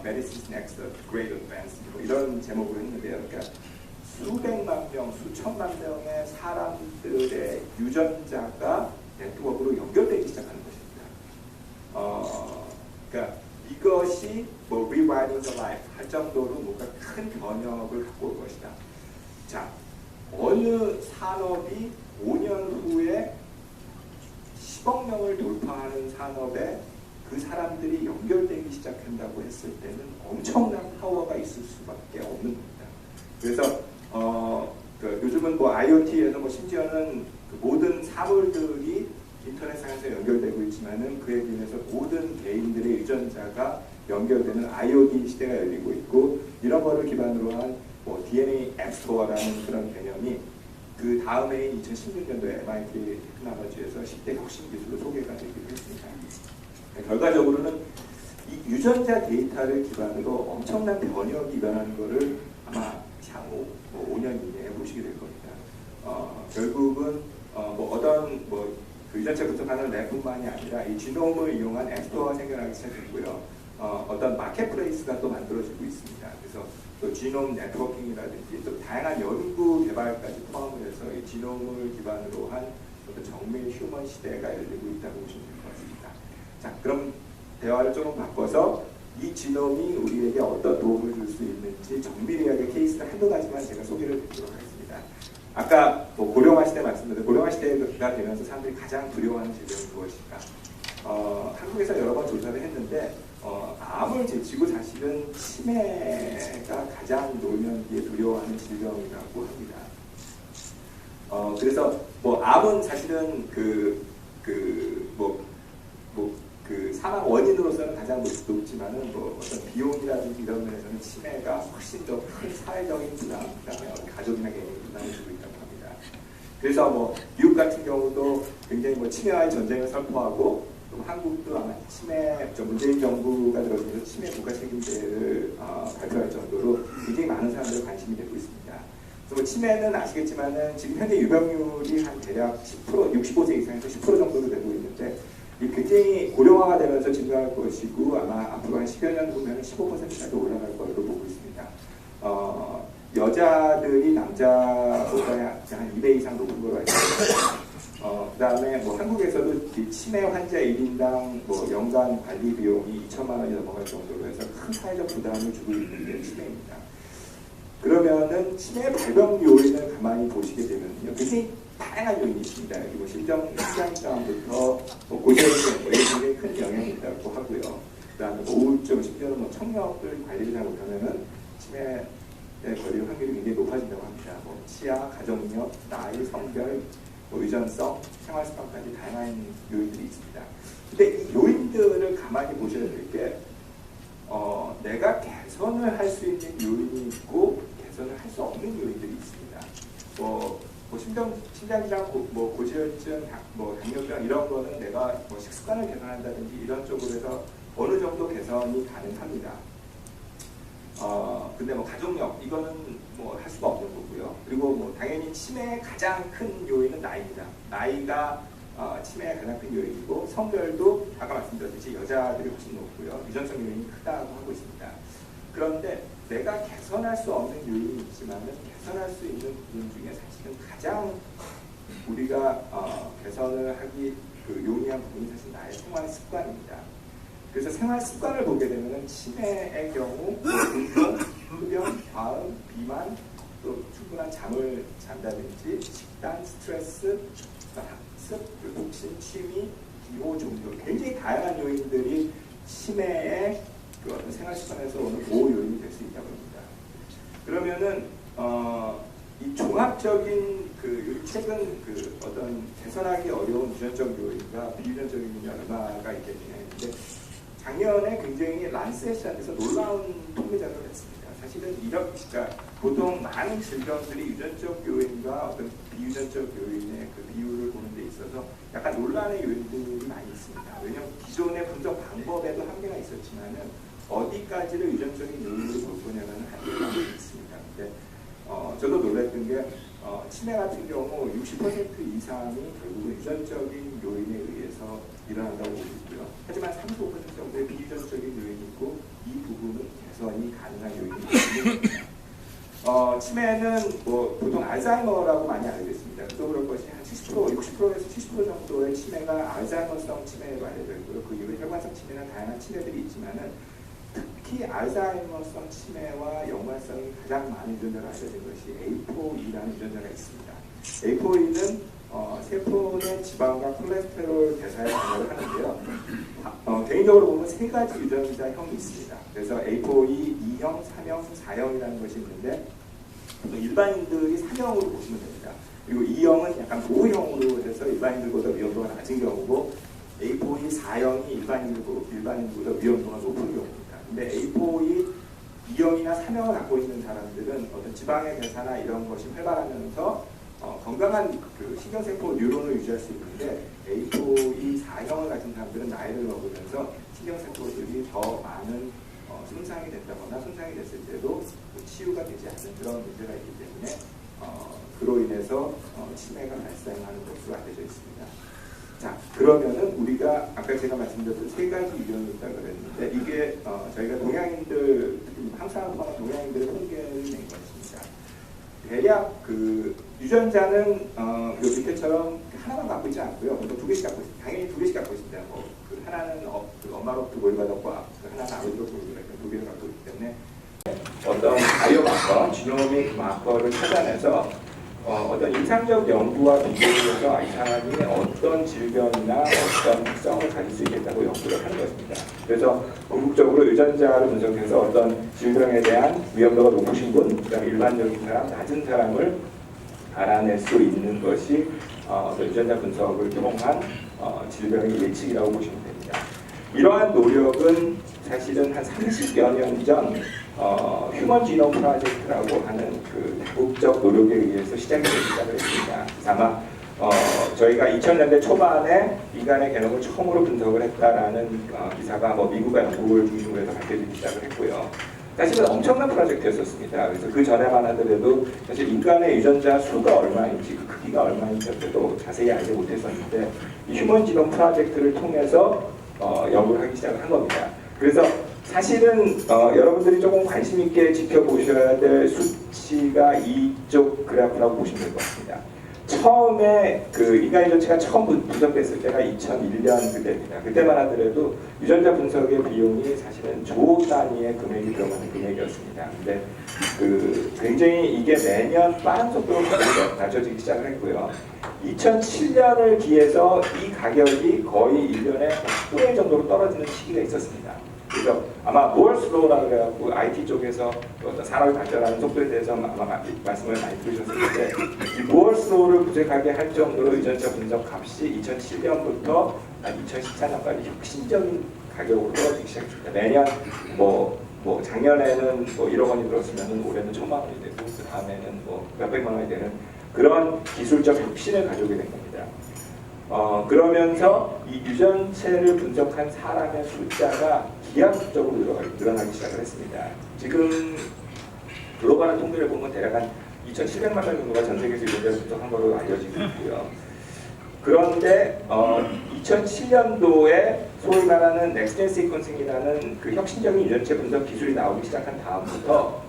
Medicine's Next Great Advance 뭐 이런 제목으로 했는데요. 그러니까 수백만 명, 수천만 명의 사람들의 유전자가 네트워크로 연결되기 시작하는 것입니다. 그러니까 이것이 뭐 Rewriting the Life 할 정도로 뭔가 큰 변혁을 갖고 올 것이다. 자, 어느 산업이 5년 후에 10억 명을 돌파하는 산업에 그 사람들이 연결되기 시작한다고 했을 때는 엄청난 파워가 있을 수밖에 없는 겁니다. 그래서 요즘은 결국은 뭐 IoT에서 뭐 심지어는 그 모든 사물들이 인터넷상에서 연결되고 있지만은 그에 비해서 모든 개인들의 유전자가 연결되는 IoT 시대가 열리고 있고, 이런 거를 기반으로 한 뭐 DNA 앱스토어라는 그런 개념이 그 다음해인 2016년도에 MIT 테크놀로지에서 10대 혁신 기술로 소개가 되기도 했습니다. 결과적으로는 이 유전자 데이터를 기반으로 엄청난 변혁이 일어나는 것을 아마 향후 5년 이내에 보시게 될 겁니다. 결국은 뭐 어떤 그 유전자 분석하는 랩뿐만이 아니라 이 지놈을 이용한 앱스토어가 생겨나기 시작했고요. 어떤 마켓플레이스가 또 만들어지고 있습니다. 그래서 또 지놈 네트워킹이라든지 또 다양한 연구 개발까지 포함을 해서 이 지놈을 기반으로 한 어떤 정밀 휴먼 시대가 열리고 있다고 보시면 될 것 같습니다. 자, 그럼 대화를 조금 바꿔서 이 지놈이 우리에게 어떤 도움을 줄 수 있는지 정밀하게 케이스를 한두 가지만 제가 소개를 드리도록 하겠습니다. 아까 뭐 고령화 시대 말씀드렸는데, 고령화 시대가 되면서 사람들이 가장 두려워하는 질병이 무엇일까? 한국에서 여러 번 조사를 했는데 암을 제치고 사실은 치매가 가장 노년기에 두려워하는 질병이라고 합니다. 그래서 뭐 암은 사실은 그 사망 원인으로서는 가장 높지만은 뭐 어떤 비용이라든지 이런 면에서는 치매가 훨씬 더 큰 사회적인 부담, 그다음에 가족이나 개인의 부담을 주고 있다고 합니다. 그래서 뭐 미국 같은 경우도 굉장히 뭐 치매와의 전쟁을 선포하고, 또 한국도 아마 치매, 문재인 정부가 들어서면서 치매 국가 책임제를 발표할 정도로 굉장히 많은 사람들이 관심이 되고 있습니다. 그래서 뭐 치매는 아시겠지만은 지금 현재 유병률이 한 대략 10%, 65세 이상에서 10% 정도로 되고 있는데, 이 굉장히 고령화가 되면서 증가할 것이고, 아마 앞으로 한 10여 년 후면 15%까지 올라갈 것으로 보고 있습니다. 여자들이 남자보다 한 2배 이상 높은 걸로 알고 있습니다. 그 다음에 뭐 한국에서도 이 치매 환자 1인당 뭐 연간 관리 비용이 2천만 원이 넘어갈 정도로 해서 큰 사회적 부담을 주고 있는 게 치매입니다. 그러면은 치매 발병 요인을 가만히 보시게 되면요, 굉장히 다양한 요인이 있습니다. 여기 뭐 심장병부터 뭐 고지혈증, 굉장히 큰 영향이 있다고 하고요. 그 다음에 뭐 우울증, 심지어는 뭐 청력을 관리를 잘 못하면은 치매에 걸릴 확률이 굉장히 높아진다고 합니다. 뭐 치아, 가족력, 나이, 성별, 뭐 유전성, 생활습관까지 다양한 요인들이 있습니다. 근데 이 요인들을 가만히 보셔야 될 게, 내가 개선을 할 수 있는 요인이 있고 개선을 할 수 없는 요인들이 있습니다. 뭐 심장질환, 고지혈증, 당뇨병 이런 거는 내가 뭐 식습관을 개선한다든지 이런 쪽으로 해서 어느 정도 개선이 가능합니다. 근데 뭐 가족력 이거는 뭐 할 수가 없는 거고요. 그리고 뭐 당연히 치매의 가장 큰 요인은 나이입니다. 나이가 치매의 가장 큰 요인이고, 성별도 아까 말씀드렸듯이 여자들이 훨씬 높고요. 유전성 요인이 크다고 하고 있습니다. 그런데 내가 개선할 수 없는 요인이 있지만은 개선할 수 있는 부분 중에 사실은 가장 우리가 개선을 하기 용이한 부분이 사실 나의 생활 습관입니다. 그래서 생활 습관을 보게 되면 치매의 경우 운동, 흡연, 과음, 비만, 또 충분한 잠을 잔다든지 식단, 스트레스, 학습, 독신, 취미, 기호, 종교, 굉장히 다양한 요인들이 치매의 어떤 생활 습관에서 오는 보호 요인이 될 수 있다고 합니다. 그러면은 이 종합적인 최근 어떤 개선하기 어려운 유전적 요인과 비유전적 요인이 얼마가 있겠느냐 했는데, 작년에 굉장히 란셋이라는 데서 놀라운 통계 자료를 냈습니다. 사실은 그러니까 보통 많은 질병들이 유전적 요인과 어떤 비유전적 요인의 비율을 보는 데 있어서 약간 논란의 요인들이 많이 있습니다. 왜냐하면 기존의 분석 방법에도 한계가 있었지만은 어디까지를 유전적인 요인으로 볼 거냐는 한계가 있습니다. 근데 저도 놀랐던 게 치매 같은 경우 60% 이상이 결국은 유전적인 요인에 의해서 일어난다고 보고 있고요. 하지만 35% 정도의 비유전적인 요인이 있고, 이 부분은 개선이 가능한 요인이 있습니다. 치매는 뭐 보통 알츠하이머라고 많이 알고 있습니다. 그도 그럴 것이 한 70%, 60%에서 70% 정도의 치매가 알츠하이머성 치매로 알려져 있고요. 그 이후에 혈관성 치매나 다양한 치매들이 있지만은 특히 알츠하이머성 치매와 연관성이 가장 많은 유전자가 알려진 것이 ApoE라는 유전자가 있습니다. ApoE는 세포 내 지방과 콜레스테롤 대사에 관여를 하는데요. 개인적으로 보면 세 가지 유전자형이 있습니다. 그래서 ApoE 2형, 3형, 4형이라는 것이 있는데, 보통 일반인들이 3형으로 보시면 됩니다. 그리고 2형은 약간 보호형으로 해서 일반인들보다 위험도가 낮은 경우고 A4E 4형이 일반인들보다 위험도가 높은 경우입니다. 근데 A4E 2형이나 3형을 갖고 있는 사람들은 어떤 지방의 대사나 이런 것이 활발하면서 건강한 그 신경세포 뉴런을 유지할 수 있는데 A4E 4형을 가진 사람들은 나이를 먹으면서 신경세포들이 더 많은 손상이 된다거나 손상이 됐을 때도 치유가 되지 않는 그런 문제가 있기 때문에 그로 인해서 치매가 발생하는 것으로 알려져 있습니다. 자, 그러면은 우리가 아까 제가 말씀드렸던 3가지 유형이 있다고 그랬는데 이게 저희가 동양인들, 항상 동양인들의 통계를 낸 것입니다. 대략 그 유전자는 요 밑에처럼 하나만 갖고 있지 않고요. 보통 2개씩 갖고 있습니다. 당연히 2개씩 갖고 있습니다. 그 하나는 그 엄마로부터 모유받았고 그 하나는 아버지로부터 모유받았고 2개를 갖고 있기 때문에 어떤 바이오마커, 지노믹 마커를 찾아내서 어떤 임상적 연구와 비교해서 이 사람이 어떤 질병이나 어떤 특성을 가질 수 있겠다고 연구를 하는 것입니다. 그래서 궁극적으로 유전자를 분석해서 어떤 질병에 대한 위험도가 높으신 분, 그다음에 일반적인 사람, 낮은 사람을 알아낼 수 있는 것이 어떤 유전자 분석을 통한 질병의 예측이라고 보시면 됩니다. 이러한 노력은 사실은 한 30여 년 전 휴먼 지놈 프로젝트라고 하는 그 다국적 노력에 의해서 시작이 됐습니다. 아마 저희가 2000년대 초반에 인간의 게놈을 처음으로 분석을 했다라는 기사가 미국과 영국을 중심으로 해서 밝혀지기 시작을 했고요. 사실은 엄청난 프로젝트였었습니다. 그래서 그 전에만 하더라도 사실 인간의 유전자 수가 얼마인지 그 크기가 얼마인지도 자세히 알지 못했었는데 이 휴먼 지놈 프로젝트를 통해서 연구를 하기 시작을 한 겁니다. 그래서 사실은 여러분들이 조금 관심 있게 지켜보셔야 될 수치가 이쪽 그래프라고 보시면 될 것 같습니다. 처음에 그 인간 유전체가 처음 분석됐을 때가 2001년 그때입니다. 그때만 하더라도 유전자 분석의 비용이 사실은 조 단위의 금액이 들어가는 금액이었습니다. 근데 그 굉장히 이게 매년 빠른 속도로 낮아지기 시작을 했고요. 2007년을 기해서 이 가격이 거의 1년에 10분의 정도로 떨어지는 시기가 있었습니다. 그래서 아마 무얼스 로우라고 해갖고 IT 쪽에서 어떤 산업이 발전하는 속도에 대해서 아마 말씀을 많이 들으셨을 텐데 이 무얼스 로우를 부족하게 할 정도로 유전자 분석 값이 2007년부터 2014년까지 혁신적인 가격으로 떨어지기 시작했습니다. 매년 뭐 작년에는 1억 원이 들었으면 올해는 1,000만 원이 되고 그 다음에는 몇백만 원이 되는 그런 기술적 혁신을 가져오게 된 겁니다. 그러면서 이 유전체를 분석한 사람의 숫자가 기하급적으로 늘어나기 시작을 했습니다. 지금 글로벌한 통계를 보면 대략 한 2,700만 명 정도가 전 세계에서 유전자를 분석한 것으로 알려지고 있고요. 그런데 2007년도에 소위 말하는 넥스트젠 시퀀싱이라는 그 혁신적인 유전체 분석 기술이 나오기 시작한 다음부터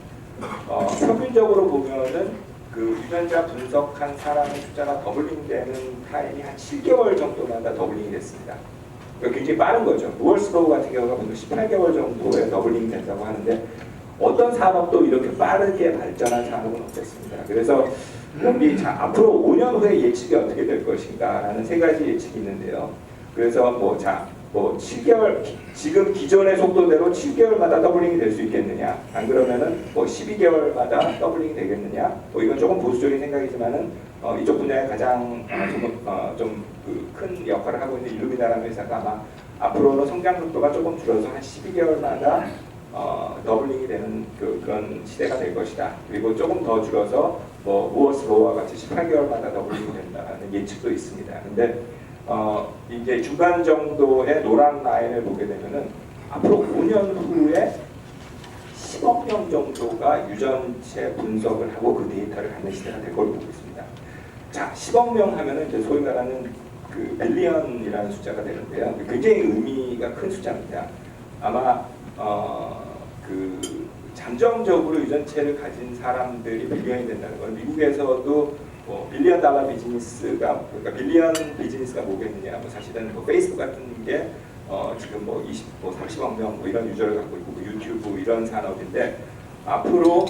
평균적으로 보면은 그 유전자 분석한 사람의 숫자가 더블링되는 타임이 한 7개월 정도마다 더블링이 됐습니다. 그러니까 굉장히 빠른 거죠. 무얼스 로우 같은 경우가 보통 18개월 정도에 더블링이 된다고 하는데 어떤 산업도 이렇게 빠르게 발전한 산업은 없었습니다. 그래서 여기 앞으로 5년 후에 예측이 어떻게 될 것인가라는 3가지 예측이 있는데요. 그래서 7개월, 지금 기존의 속도대로 7개월마다 더블링이 될 수 있겠느냐, 안 그러면은 12개월마다 더블링이 되겠느냐, 이건 조금 보수적인 생각이지만은 이쪽 분야에 가장 좀 큰 역할을 하고 있는 일루미나라는 회사가 아마 앞으로는 성장 속도가 조금 줄어서 한 12개월마다 더블링이 되는 그런 시대가 될 것이다. 그리고 조금 더 줄어서 무얼스 로우와 같이 18개월마다 더블링이 된다는 예측도 있습니다. 근데 이제 중간 정도의 노란 라인을 보게 되면은 앞으로 5년 후에 10억 명 정도가 유전체 분석을 하고 그 데이터를 갖는 시대가 될 걸로 보고 있습니다. 자, 10억 명 하면은 이제 소위 말하는 그 빌리언이라는 숫자가 되는데요. 굉장히 의미가 큰 숫자입니다. 아마 그 잠정적으로 유전체를 가진 사람들이 빌리언이 된다는 건 미국에서도 빌리언 달러 비즈니스가, 그러니까 빌리언 비즈니스가 뭐겠느냐, 사실은 페이스북 같은 게 지금 30억 명 이런 유저를 갖고 있고 유튜브 이런 산업인데 앞으로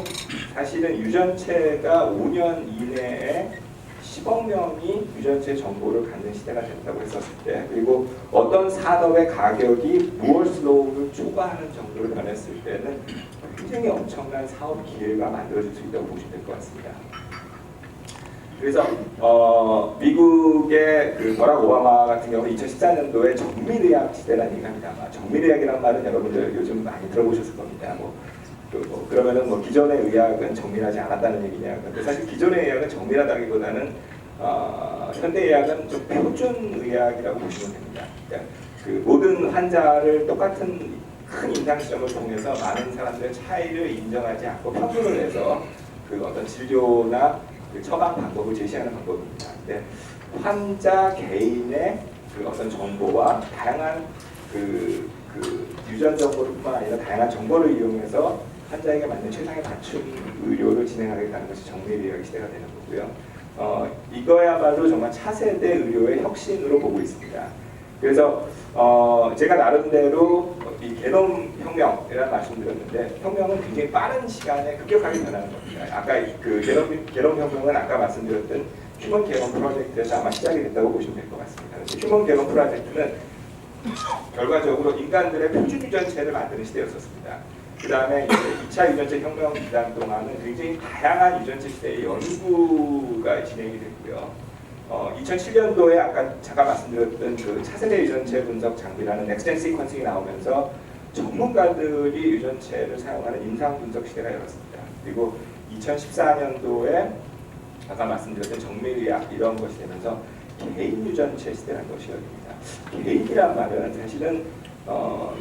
사실은 유전체가 5년 이내에 10억 명이 유전체 정보를 갖는 시대가 된다고 했었을 때, 그리고 어떤 산업의 가격이 무얼스 로우를 초과하는 정도를 변했을 때는 굉장히 엄청난 사업 기회가 만들어질 수 있다고 보시면 될 것 같습니다. 그래서 미국의 그 버락 오바마 같은 경우는 2014년도에 정밀의학 시대라는 얘기를 합니다. 정밀의학이라는 말은 여러분들 요즘 많이 들어보셨을 겁니다. 그러면은 기존의 의학은 정밀하지 않았다는 얘기냐. 근데 사실 기존의 의학은 정밀하다기보다는 현대의학은 좀 표준의학이라고 보시면 됩니다. 그러니까 그 모든 환자를 똑같은 큰 임상시험을 통해서 많은 사람들의 차이를 인정하지 않고 평균을 해서 그 어떤 진료나 그 처방 방법을 제시하는 방법입니다. 근데 환자 개인의 그 어떤 정보와 다양한 그 유전 정보뿐만 아니라 다양한 정보를 이용해서 환자에게 맞는 최상의 맞춤 의료를 진행하겠다는 것이 정밀의학 시대가 되는 거고요. 이거야말로 정말 차세대 의료의 혁신으로 보고 있습니다. 그래서 제가 나름대로 이 게놈 혁명이라는 말씀드렸는데 혁명은 굉장히 빠른 시간에 급격하게 변하는 겁니다. 아까 그 게놈 혁명은 아까 말씀드렸던 휴먼 게놈 프로젝트에서 아마 시작이 됐다고 보시면 될 것 같습니다. 휴먼 게놈 프로젝트는 결과적으로 인간들의 표준 유전체를 만드는 시대였었습니다. 그 다음에 2차 유전체 혁명 기간 동안은 굉장히 다양한 유전체 시대의 연구가 진행이 됐고요. 2007년도에 아까 잠깐 말씀드렸던 그 차세대 유전체 분석 장비라는 넥스트젠 시퀀싱이 나오면서 전문가들이 유전체를 사용하는 임상 분석 시대가 열었습니다. 그리고 2014년도에 아까 말씀드렸던 정밀의학 이런 것이 되면서 개인 유전체 시대라는 것이 열립니다. 개인이란 말은 사실은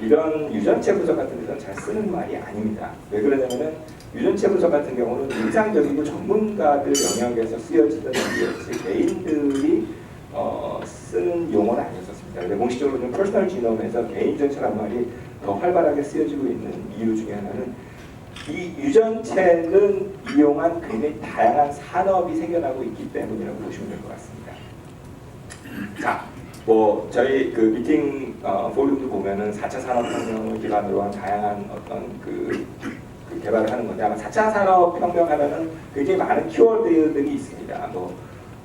이런 유전체 분석 같은 데서는 잘 쓰는 말이 아닙니다. 왜 그러냐면은 유전체 분석 같은 경우는 일상적이고 전문가들 영역에서 쓰여지던 말이었지 개인들이 쓰는 용어는 아니었습니다. 근데 공식적으로는 퍼스널 지놈에서 개인 유전체란 말이 더 활발하게 쓰여지고 있는 이유 중에 하나는 이 유전체는 이용한 굉장히 다양한 산업이 생겨나고 있기 때문이라고 보시면 될 것 같습니다. 자, 저희 그 미팅 포럼도 보면은 4차 산업혁명을 기반으로 한 다양한 어떤 그 개발을 하는 건데 아마 4차 산업혁명 하면은 굉장히 많은 키워드들이 있습니다.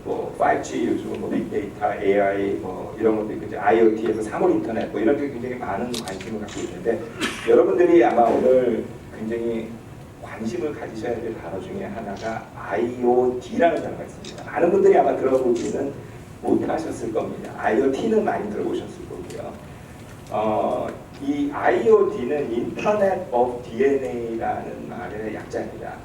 5G 요즘은 빅데이터, AI 이런 것도 있고 이제 IoT에서 사물 인터넷 이런 게 굉장히 많은 관심을 갖고 있는데 여러분들이 아마 오늘 굉장히 관심을 가지셔야 될 단어 중에 하나가 IoT라는 단어가 있습니다. 많은 분들이 아마 들어보기는 못하셨을 겁니다. IoT는 많이 들어보셨을 거고요. 이 IoT는 Internet of DNA라는 말의 약자입니다.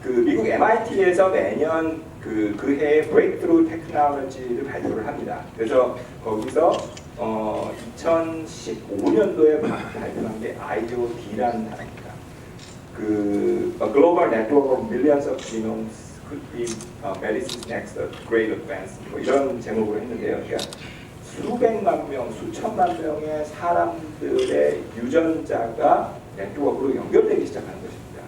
그 미국 MIT에서 매년 그 해에 브레이크트루 테크놀로지를 발표를 합니다. 그래서 거기서 2015년도에 발표한 게 IoT라는 단어입니다. 그 A Global Network of Millions of Genomes could be medicine's next great advance 이런 제목으로 했는데요. 그러니까 수백만 명, 수천만 명의 사람들의 유전자가 네트워크로 연결되기 시작하는 것입니다.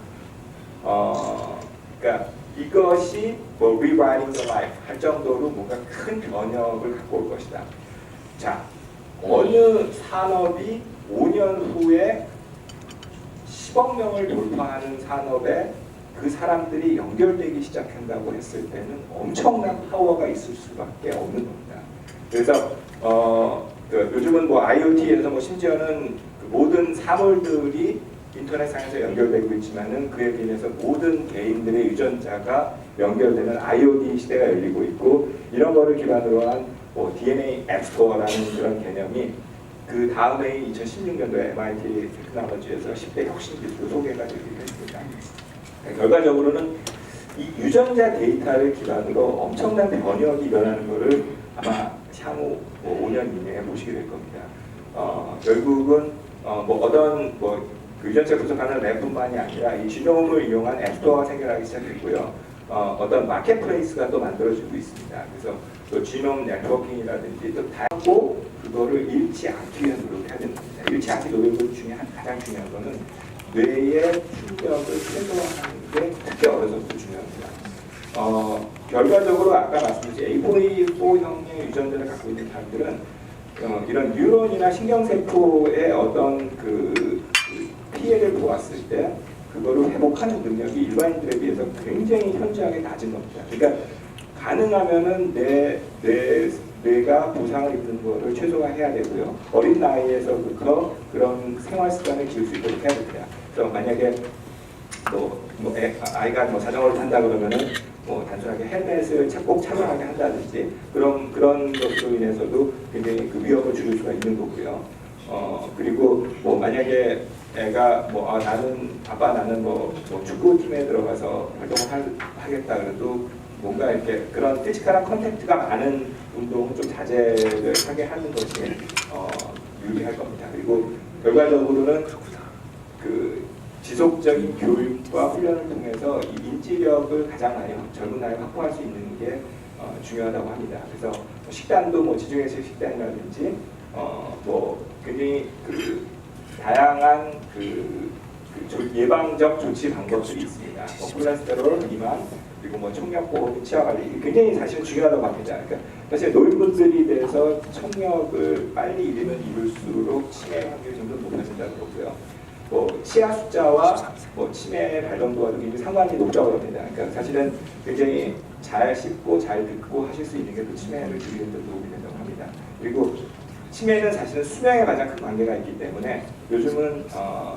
그러니까 이것이 rewriting the life 할 정도로 뭔가 큰 변혁을 갖고 올 것이다. 자, 어느 산업이 5년 후에 10억 명을 돌파하는 산업에 그 사람들이 연결되기 시작한다고 했을 때는 엄청난 파워가 있을 수밖에 없는 겁니다. 그래서 요즘은 IoT에서 심지어는 그 모든 사물들이 인터넷상에서 연결되고 있지만은 그에 비해서 모든 개인들의 유전자가 연결되는 IoT 시대가 열리고 있고 이런 거를 기반으로 한 DNA App Store라는 그런 개념이 그 다음에 2016년도에 MIT 테크놀로지에서 10대 혁신 기술로 소개가 되기도 했습니다. 결과적으로는 이 유전자 데이터를 기반으로 엄청난 변혁이 일어나는 것을 아마 향후 5년 이내에 보시게 될 겁니다. 결국은 그 유전체 분석하는 랩뿐만이 아니라 이 지놈을 이용한 앱스토어가 생겨나기 시작했고요. 어떤 마켓플레이스가 또 만들어지고 있습니다. 그래서 또 지놈 네트워킹이라든지 또 다양하고 그거를 잃지 않기 위한 노력을 해야 됩니다. 잃지 않기 노력 중에 가장 중요한 거는 뇌의 충격을 최소화하는 게 특히 어려서부터 중요합니다. 결과적으로 아까 말씀드린 APOE4형의 유전자를 갖고 있는 사람들은 이런 뉴런이나 신경세포의 어떤 그 피해를 보았을 때 그거를 회복하는 능력이 일반인들에 비해서 굉장히 현저하게 낮은 겁니다. 그러니까 가능하면은 뇌가 부상을 입는 거를 최소화해야 되고요. 어린 나이에서부터 그런 생활 습관을 기를 수 있도록 해야 됩니다. 그래서 만약에 아이가 뭐 자전거를 탄다 그러면은 뭐 단순하게 헬멧을 꼭 착용하게 한다든지 그런 것으로 인해서도 굉장히 그 위험을 줄일 수가 있는 거고요. 그리고 뭐 만약에 애가 나는 뭐 축구팀에 들어가서 활동을 하겠다 그래도 뭔가 이렇게 그런 피지컬한 컨택트가 많은 운동은 좀 자제를 하게 하는 것이 유리할 겁니다. 그리고 결과적으로는 그 지속적인 교육과 훈련을 통해서 이 인지력을 가장 많이 젊은 나이에 확보할 수 있는 게 중요하다고 합니다. 그래서 식단도 뭐 지중해식 식단이라든지 뭐 굉장히 그 다양한 예방적 조치 방법들이 있습니다. 뭐 콜레스테롤 비만 그리고 뭐 청력보험, 치아 관리 굉장히 사실은 중요하다고 합니다. 그러니까 사실 노인분들이 대해서 청력을 빨리 잃을수록 치매 확률이 점점 높아진다고 그러고요. 뭐 치아 숫자와 뭐 치매 발병도와도 굉장히 상관이 높다고 합니다. 그러니까 사실은 굉장히 잘 씹고 잘 듣고 하실 수 있는 게 그 치매를 줄이는 데 도움이 된다고 합니다. 그리고 치매는 사실은 수명에 가장 큰 관계가 있기 때문에 요즘은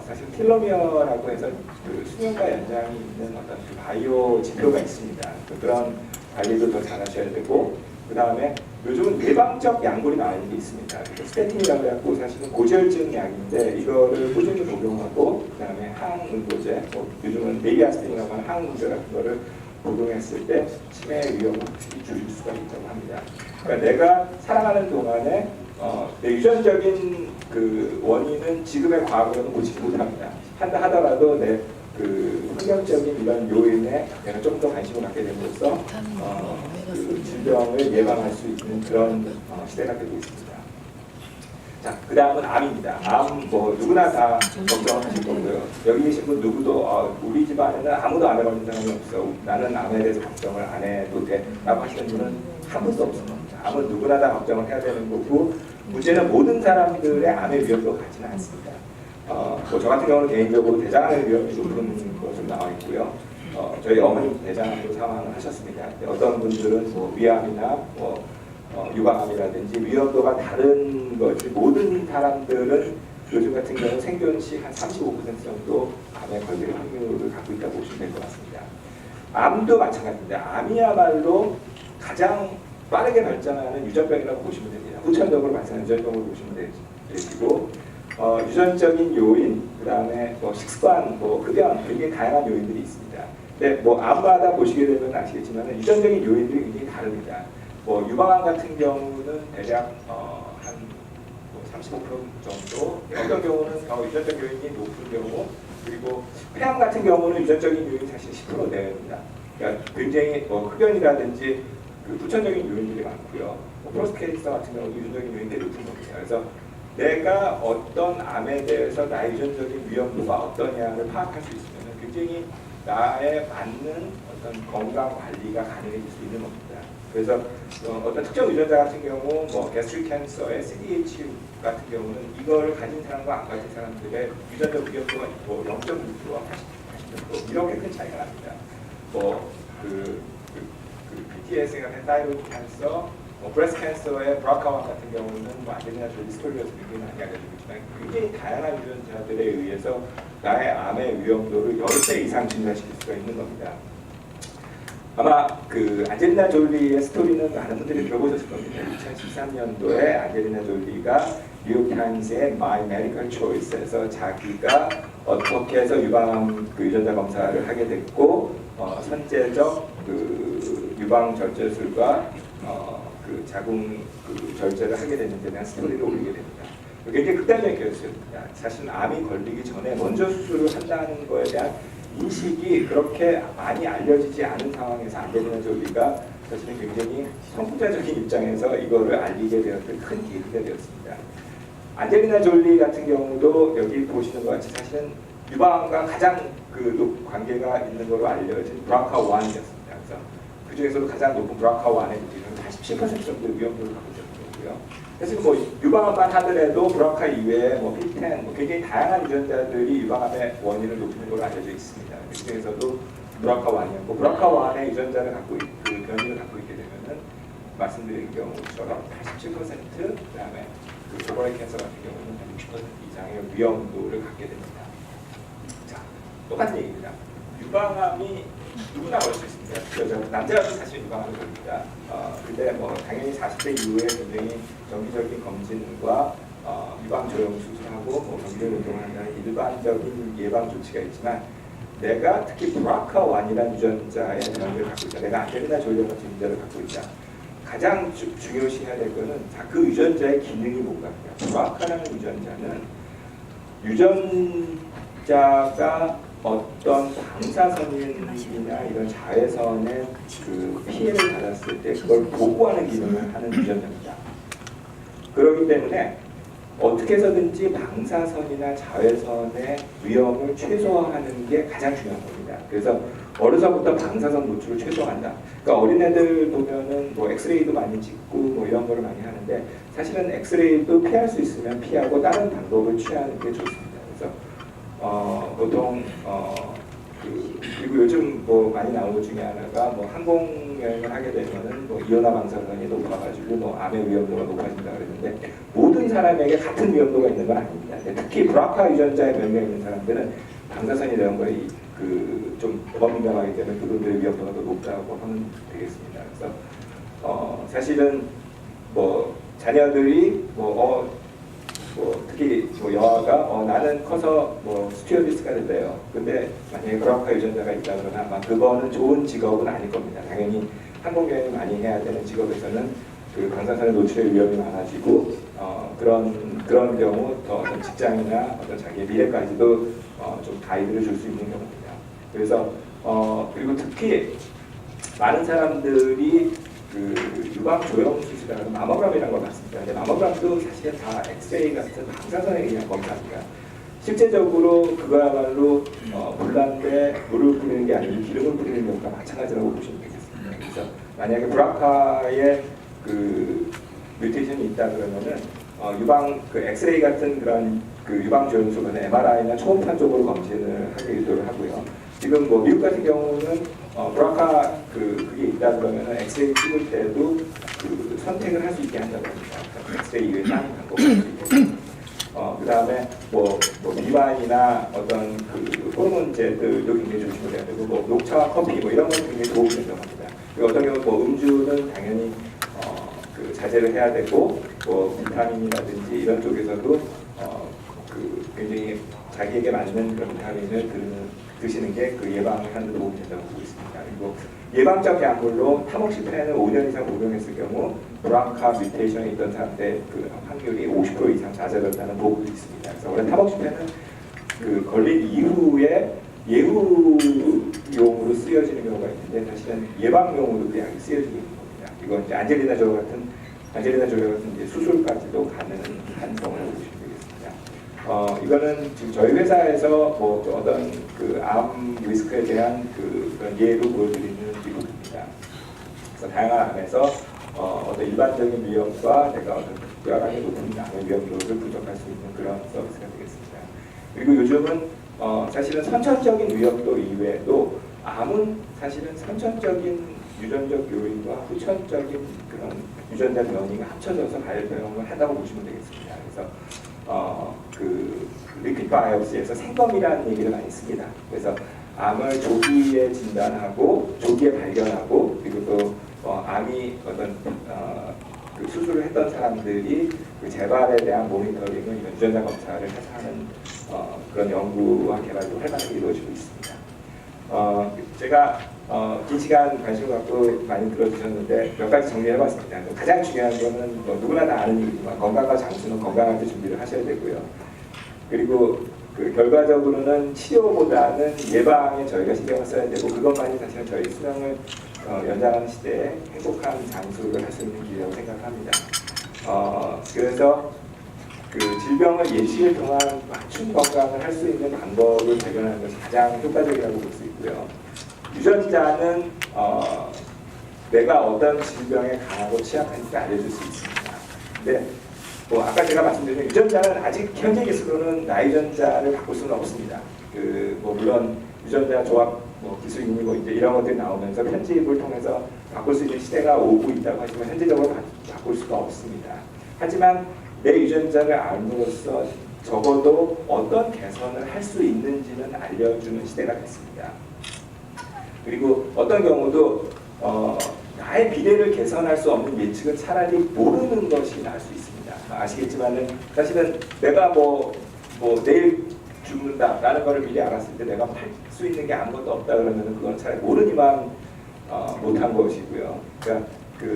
사실 텔로미어라고 해서 그 수명과 연장이 있는 어떤 그 바이오 지표가 있습니다. 그런 관리도 더 잘하셔야 되고 그 다음에 요즘은 예방적 약물이 많은 게 있습니다. 스테틴이라고 해갖고 사실은 고지혈증 약인데 이거를 꾸준히 복용하고 그 다음에 항응고제, 요즘은 네이아스틴이라고 하는 항응고제 같은 거를 복용했을 때 치매 위험을 확실히 줄일 수가 있다고 합니다. 그러니까 내가 살아가는 동안에 내 유전적인 그 원인은 지금의 과학으로는 고치지 못합니다. 하더라도 내 그 환경적인 이런 요인에 내가 좀 더 관심을 갖게 됨으로써 그 질병을 예방할 수 있는 그런 시대가 되고 있습니다. 자, 그 다음은 암입니다. 암 뭐 누구나 다 걱정하실 거고요. 여기 계신 분 누구도 우리 집안에는 아무도 암에 걸린 사람이 없어. 나는 암에 대해서 걱정을 안 해도 돼. 라고 하시는 분은 한 분도 없을 겁니다. 암은 누구나 다 걱정을 해야 되는 거고 문제는 모든 사람들의 암의 위험도 같지는 않습니다. 저 같은 경우는 개인적으로 대장암의 위험이 높은 것으로 나와 있고요. 저희 어머니 대장암으로 사망을 하셨습니다. 어떤 분들은 뭐 위암이나 유방암이라든지 위험도가 다른 것이 모든 사람들은 요즘 같은 경우 생존 시 한 35% 정도 암에 걸릴 확률을 갖고 있다고 보시면 될 것 같습니다. 암도 마찬가지입니다. 암이야말로 가장 빠르게 발전하는 유전병이라고 보시면 됩니다. 후천적으로 발생하는 유전병으로 보시면 되시고 유전적인 요인, 그 다음에 식습관, 흡연, 굉장히 다양한 요인들이 있습니다. 근데 암마다 보시게 되면 아시겠지만 유전적인 요인들이 굉장히 다릅니다. 유방암 같은 경우는 대략 한 35% 정도, 어떤 경우는 유전적 요인이 높은 경우, 그리고 폐암 같은 경우는 유전적인 요인이 사실 10% 내외입니다. 그러니까 굉장히 흡연이라든지 그 후천적인 요인들이 많고요. 프로스테이트 캔서 같은 경우도 유전적인 요인들이 높은 겁니다. 그래서 내가 어떤 암에 대해서 나의 유전적인 위험도가 어떠냐를 파악할 수 있으면 굉장히 나에 맞는 어떤 건강 관리가 가능해질 수 있는 겁니다. 그래서 어떤 특정 유전자 같은 경우 gastric cancer의 CDH 같은 경우는 이걸 가진 사람과 안 가진 사람들의 유전적 위험도가 0.6%와 80% 이렇게 큰 차이가 납니다. BTS가 된 타이로이드 캔서, 브레스트 캔서의 브라카완 같은 경우는 안젤리나 졸리 스토리에서 굉장히 많이 알려지고 있지만 굉장히 다양한 유전자들에 의해서 나의 암의 위험도를 10배 이상 증가시킬 수가 있는 겁니다. 아마 그 안젤리나 졸리의 스토리는 많은 분들이 들어보셨을 겁니다. 2013년도에 안젤리나 졸리가 뉴욕타임스의 My Medical Choice에서 자기가 어떻게 해서 유방암 유전자 검사를 하게 됐고 선제적 유방 절제술과 자궁 절제를 하게 됐는데 대한 스토리를 올리게 됩니다. 굉장히 극단적인 케이스였습니다. 사실 암이 걸리기 전에 먼저 수술을 한다는 것에 대한 인식이 그렇게 많이 알려지지 않은 상황에서 안젤리나 졸리가 사실은 굉장히 선구자적인 입장에서 이거를 알리게 되었던 큰 계기가 되었습니다. 안젤리나 졸리 같은 경우도 여기 보시는 것 같이 사실은 유방암과 가장 관계가 있는 걸로 알려진 BRCA1이었습니다. 그래서 그 중에서도 가장 높은 BRCA1의 87% 정도의 위험도를 갖고 있었던 거고요. 그래서 유방암만 하더라도 BRCA 이외에 P10 굉장히 다양한 유전자들이 유방암의 원인을 높이는 걸로 알려져 있습니다. 그 중에서도 BRCA1이었고 BRCA1의 유전자를 갖고 변이를 갖고 있게 되면은 말씀드린 경우처럼 87% 그다음에 오버레이 캔서 같은 경우는 60% 이상의 위험도를 갖게 됩니다. 똑같은 얘기입니다. 유방암이 누구나 걸릴 수 있습니다. 남자도 사실 유방암이 걸립니다. 근데 뭐 당연히 40대 이후에 굉장히 정기적인 검진과 유방 조영 수술하고 뭐 경질 운동하는 일반적인 예방 조치가 있지만 내가 특히 BRCA1이라는 유전자의 병을 갖고 있다. 내가 안젤리나 졸리 같은 유전자를 갖고 있다. 가장 중요시해야 될 것은 그 유전자의 기능이 뭔가. BRCA라는 유전자는 유전자가 어떤 방사선이나 이런 자외선의 그 피해를 받았을 때 그걸 보호하는 기능을 하는 유전자입니다. 그렇기 때문에 어떻게 해서든지 방사선이나 자외선의 위험을 최소화하는 게 가장 중요한 겁니다. 그래서 어려서부터 방사선 노출을 최소화한다. 그러니까 어린애들 보면은 뭐 엑스레이도 많이 찍고 뭐 이런 거를 많이 하는데 사실은 엑스레이도 피할 수 있으면 피하고 다른 방법을 취하는 게 좋습니다. 그래서 보통 그리고 요즘 뭐 많이 나오는 것 중에 하나가 뭐 항공 여행을 하게 되면은 뭐 이온화 방사선이 높아가지고 뭐 암의 위험도가 높아진다 그랬는데 모든 사람에게 같은 위험도가 있는 건 아닙니다. 특히 BRCA 유전자에 명령 있는 사람들은 방사선이 이런 거에 좀 더 민감하기 때문에 그분들의 위험도가 더 높다고 하면 되겠습니다. 그래서 사실은 뭐 자녀들이 특히 뭐 여아가 나는 커서 뭐 스튜어디스가 된대요. 근데 만약에 BRCA 유전자가 있다 그러면 아마 그거는 좋은 직업은 아닐 겁니다. 당연히 항공여행을 많이 해야 되는 직업에서는 그 방사선의 노출의 위험이 많아지고 그런 경우 더 어떤 직장이나 어떤 자기의 미래까지도 좀 가이드를 줄 수 있는 경우입니다. 그래서 그리고 특히 많은 사람들이 그 유방 조영 수술이라는 마모그램이라는 걸 봤습니다. 근데 마모그램도 사실은 다 엑스레이 같은 방사선에 의한 검사입니다. 실제적으로 그거야말로 물란데 물을 뿌리는 게 아니고 기름을 뿌리는 경우가 마찬가지라고 보시면 되겠습니다. 그래서 만약에 BRCA의 그 뮤테이션이 있다 그러면은 유방 그 엑스레이 같은 그런 그 유방 조영술은 MRI나 초음파 쪽으로 검진을 하게 유도를 하고요. 지금 뭐 미국 같은 경우는 BRCA 그게 있다 그러면은 엑스레이 찍을 때도 그 선택을 할 수 있게 한다고 합니다. 엑스레이 이외에 다른 방법을 할 수 있게. 그 다음에 뭐 비만이나 어떤 그 호르몬제들도 굉장히 조심을 해야 되고 뭐 녹차와 커피 뭐 이런 건 굉장히 도움이 된다고 합니다. 그리고 어떤 경우 뭐 음주는 당연히 그 자제를 해야 되고 뭐 비타민이라든지 이런 쪽에서도 그 굉장히 자기에게 맞는 그런 비타민을 드시는 게 그 예방을 하는 데 도움이 된다고 보고 있습니다. 그리고 예방적 약물로 타모xifen 5년 이상 복용했을 경우 BRCA 뮤테이션이 있던 사람들의 그 확률이 50% 이상 낮아졌다는 보고도 있습니다. 그래서 원래 타모xifen은 그 걸린 이후에 예후용으로 쓰여지는 경우가 있는데 사실은 예방용으로 그 약이 쓰여지는 겁니다. 이건 이제 안젤리나 졸리 같은 이제 수술까지도 가능한 경우라고 보시면 되겠습니다. 이거는 지금 저희 회사에서 뭐 어떤 그 암 리스크에 대한 그런 예로 보여드리는 기록입니다. 그래서 다양한 암에서 어떤 일반적인 위험과 내가 어떤 특별하게 높은 암의 위험도를 분석할 수 있는 그런 서비스가 되겠습니다. 그리고 요즘은 사실은 선천적인 위험도 이외에도 암은 사실은 선천적인 유전적 요인과 후천적인 그런 유전자 변이가 합쳐져서 발병을 한다고 보시면 되겠습니다. 그래서 그 리퀴드 바이옵시에서 생검이라는 얘기를 많이 씁니다. 그래서 암을 조기에 진단하고 조기에 발견하고 그리고 또 암이 어떤 그 수술을 했던 사람들이 그 재발에 대한 모니터링을 이런 유전자 검사를 해서 하는 그런 연구와 개발도 활발하게 이루어지고 있습니다. 제가 긴 시간 관심 갖고 많이 들어주셨는데 몇 가지 정리해봤습니다. 가장 중요한 거는 뭐 누구나 다 아는 얘기지만 건강과 장수는 건강할 때 준비를 하셔야 되고요. 그리고 그 결과적으로는 치료보다는 예방에 저희가 신경을 써야 되고 그것만이 사실은 저희 수명을 연장하는 시대에 행복한 장수를 할 수 있는 길이라고 생각합니다. 그래서 그 질병을 예시를 통한 맞춤 건강을 할 수 있는 방법을 발견하는 것이 가장 효과적이라고 볼 수 있고요. 유전자는 내가 어떤 질병에 강하고 취약한지 알려줄 수 있습니다. 근데 뭐 아까 제가 말씀드린 유전자는 아직 현재 기술로는 나의 유전자를 바꿀 수는 없습니다. 그 뭐 물론 유전자 조합 뭐 기술이 뭐 이제 이런 것들이 나오면서 편집을 통해서 바꿀 수 있는 시대가 오고 있다고 하지만 현재적으로 바꿀 수가 없습니다. 하지만 내 유전자를 알므로써 적어도 어떤 개선을 할 수 있는지는 알려주는 시대가 됐습니다. 그리고 어떤 경우도 나의 미래를 개선할 수 없는 예측은 차라리 모르는 것이 나을 수 있습니다. 아시겠지만은 사실은 내가 뭐 내일 죽는다라는 것을 미리 알았을 때 내가 할 수 있는 게 아무것도 없다 그러면 그건 차라리 모르니만 못한 것이고요. 그러니까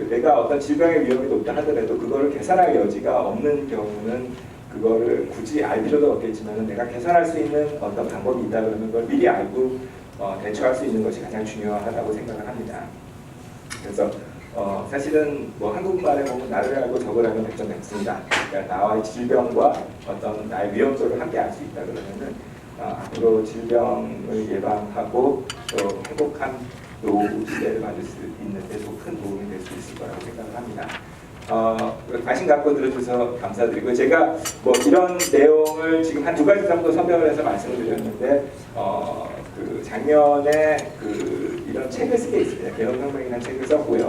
내가 어떤 질병의 위험이 높다 하더라도 그거를 개선할 여지가 없는 경우는 그거를 굳이 알 필요도 없겠지만 내가 개선할 수 있는 어떤 방법이 있다 그러면 그걸 미리 알고 대처할 수 있는 것이 가장 중요하다고 생각을 합니다. 그래서 사실은 뭐 한국말에 보면 나를 알고 적을 알면 백전백승이다. 그러니까 나와의 질병과 어떤 나의 위험도를 함께 알 수 있다 그러면은 앞으로 질병을 예방하고 또 행복한 노후 시대를 맞을 수 있는데 도 큰 도움이 될 수 있을 거라고 생각을 합니다. 관심 갖고 들어주셔서 감사드리고 제가 뭐 이런 내용을 지금 한 2가지 정도 설명을 해서 말씀을 드렸는데 그 작년에 이런 책을 쓰게 있습니다. 개혁혁명이라는 책을 썼고요.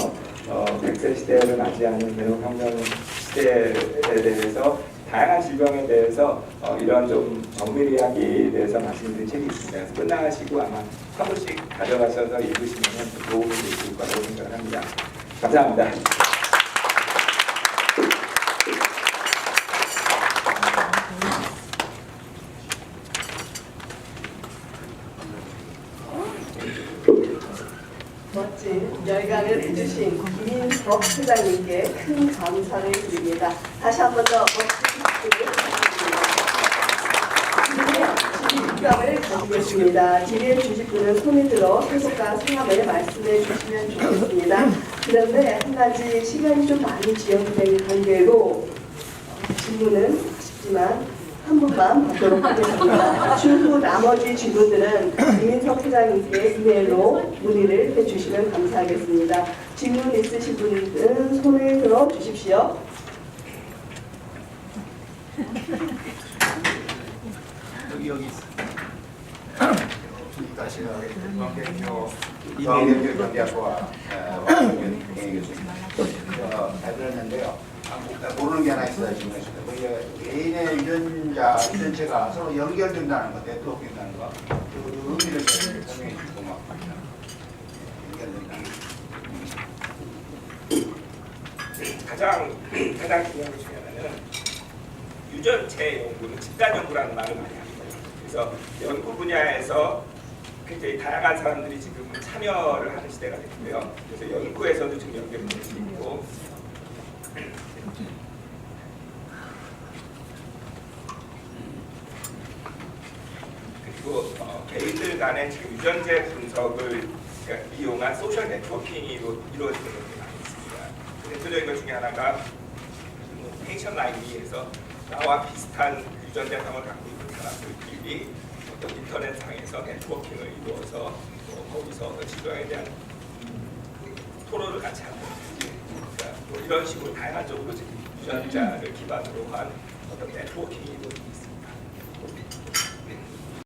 100세 시대를 맞이하는 개혁혁명 시대에 대해서 다양한 질병에 대해서 이런 좀 정밀이야기에 대해서 말씀드린 책이 있습니다. 그래서 끝나시고 아마 한 번씩 가져가셔서 읽으시면 도움이 되실 거라고 생각을 합니다. 감사합니다. 멋진 열강을 해주신 김인석 회장님께 큰 감사를 드립니다. 다시 한 번 더 멋진 박수를 부탁드립니다. 주식감을 가지겠습니다. 지금 주식분은 손에 들어 해석과 성함을 말씀해 주시면 좋겠습니다. 그런데 한 가지 시간이 좀 많이 지연된 관계로 질문은 아쉽지만 한 분만 받도록 하겠습니다. 추후 나머지 질문들은 김인석 회장님께 이메일로 문의를 해주시면 감사하겠습니다. 질문 있으신 분들은 손을 들어 주십시오. 여기 있어. 다시 광대표 경제학과 잘 들었는데요. 모르는 게 하나 있어요. 지금 개인의 유전체가 서로 연결된다는 것, 네트워크된다는 것, 그 의미를 설명해 주고 막 연결된다는 것. 가장 중요한 것 중에 하나는 유전체 연구는 집단 연구라는 말을 많이 합니다. 그래서 연구 분야에서 굉장히 다양한 사람들이 지금 참여를 하는 시대가 됐고요. 그래서 연구에서도 지금 연결이 될 수 있고 그리고 개인들 간의 지금 유전체 분석을 이용한 소셜 네트워킹이 이루어지는 것들이 많이 있습니다. 대표적인 것 중에 하나가 페이션 라이브에서 나와 비슷한 유전자상을 갖고 있는 사람들끼리 어떤 인터넷상에서 네트워킹을 이루어서 거기서 질병에 대한 토론을 같이 하는 그러니까 뭐 이런 식으로 다양한 쪽으로 지금 유전자를 기반으로 한 어떤 네트워킹이 이루어지고 있습니다.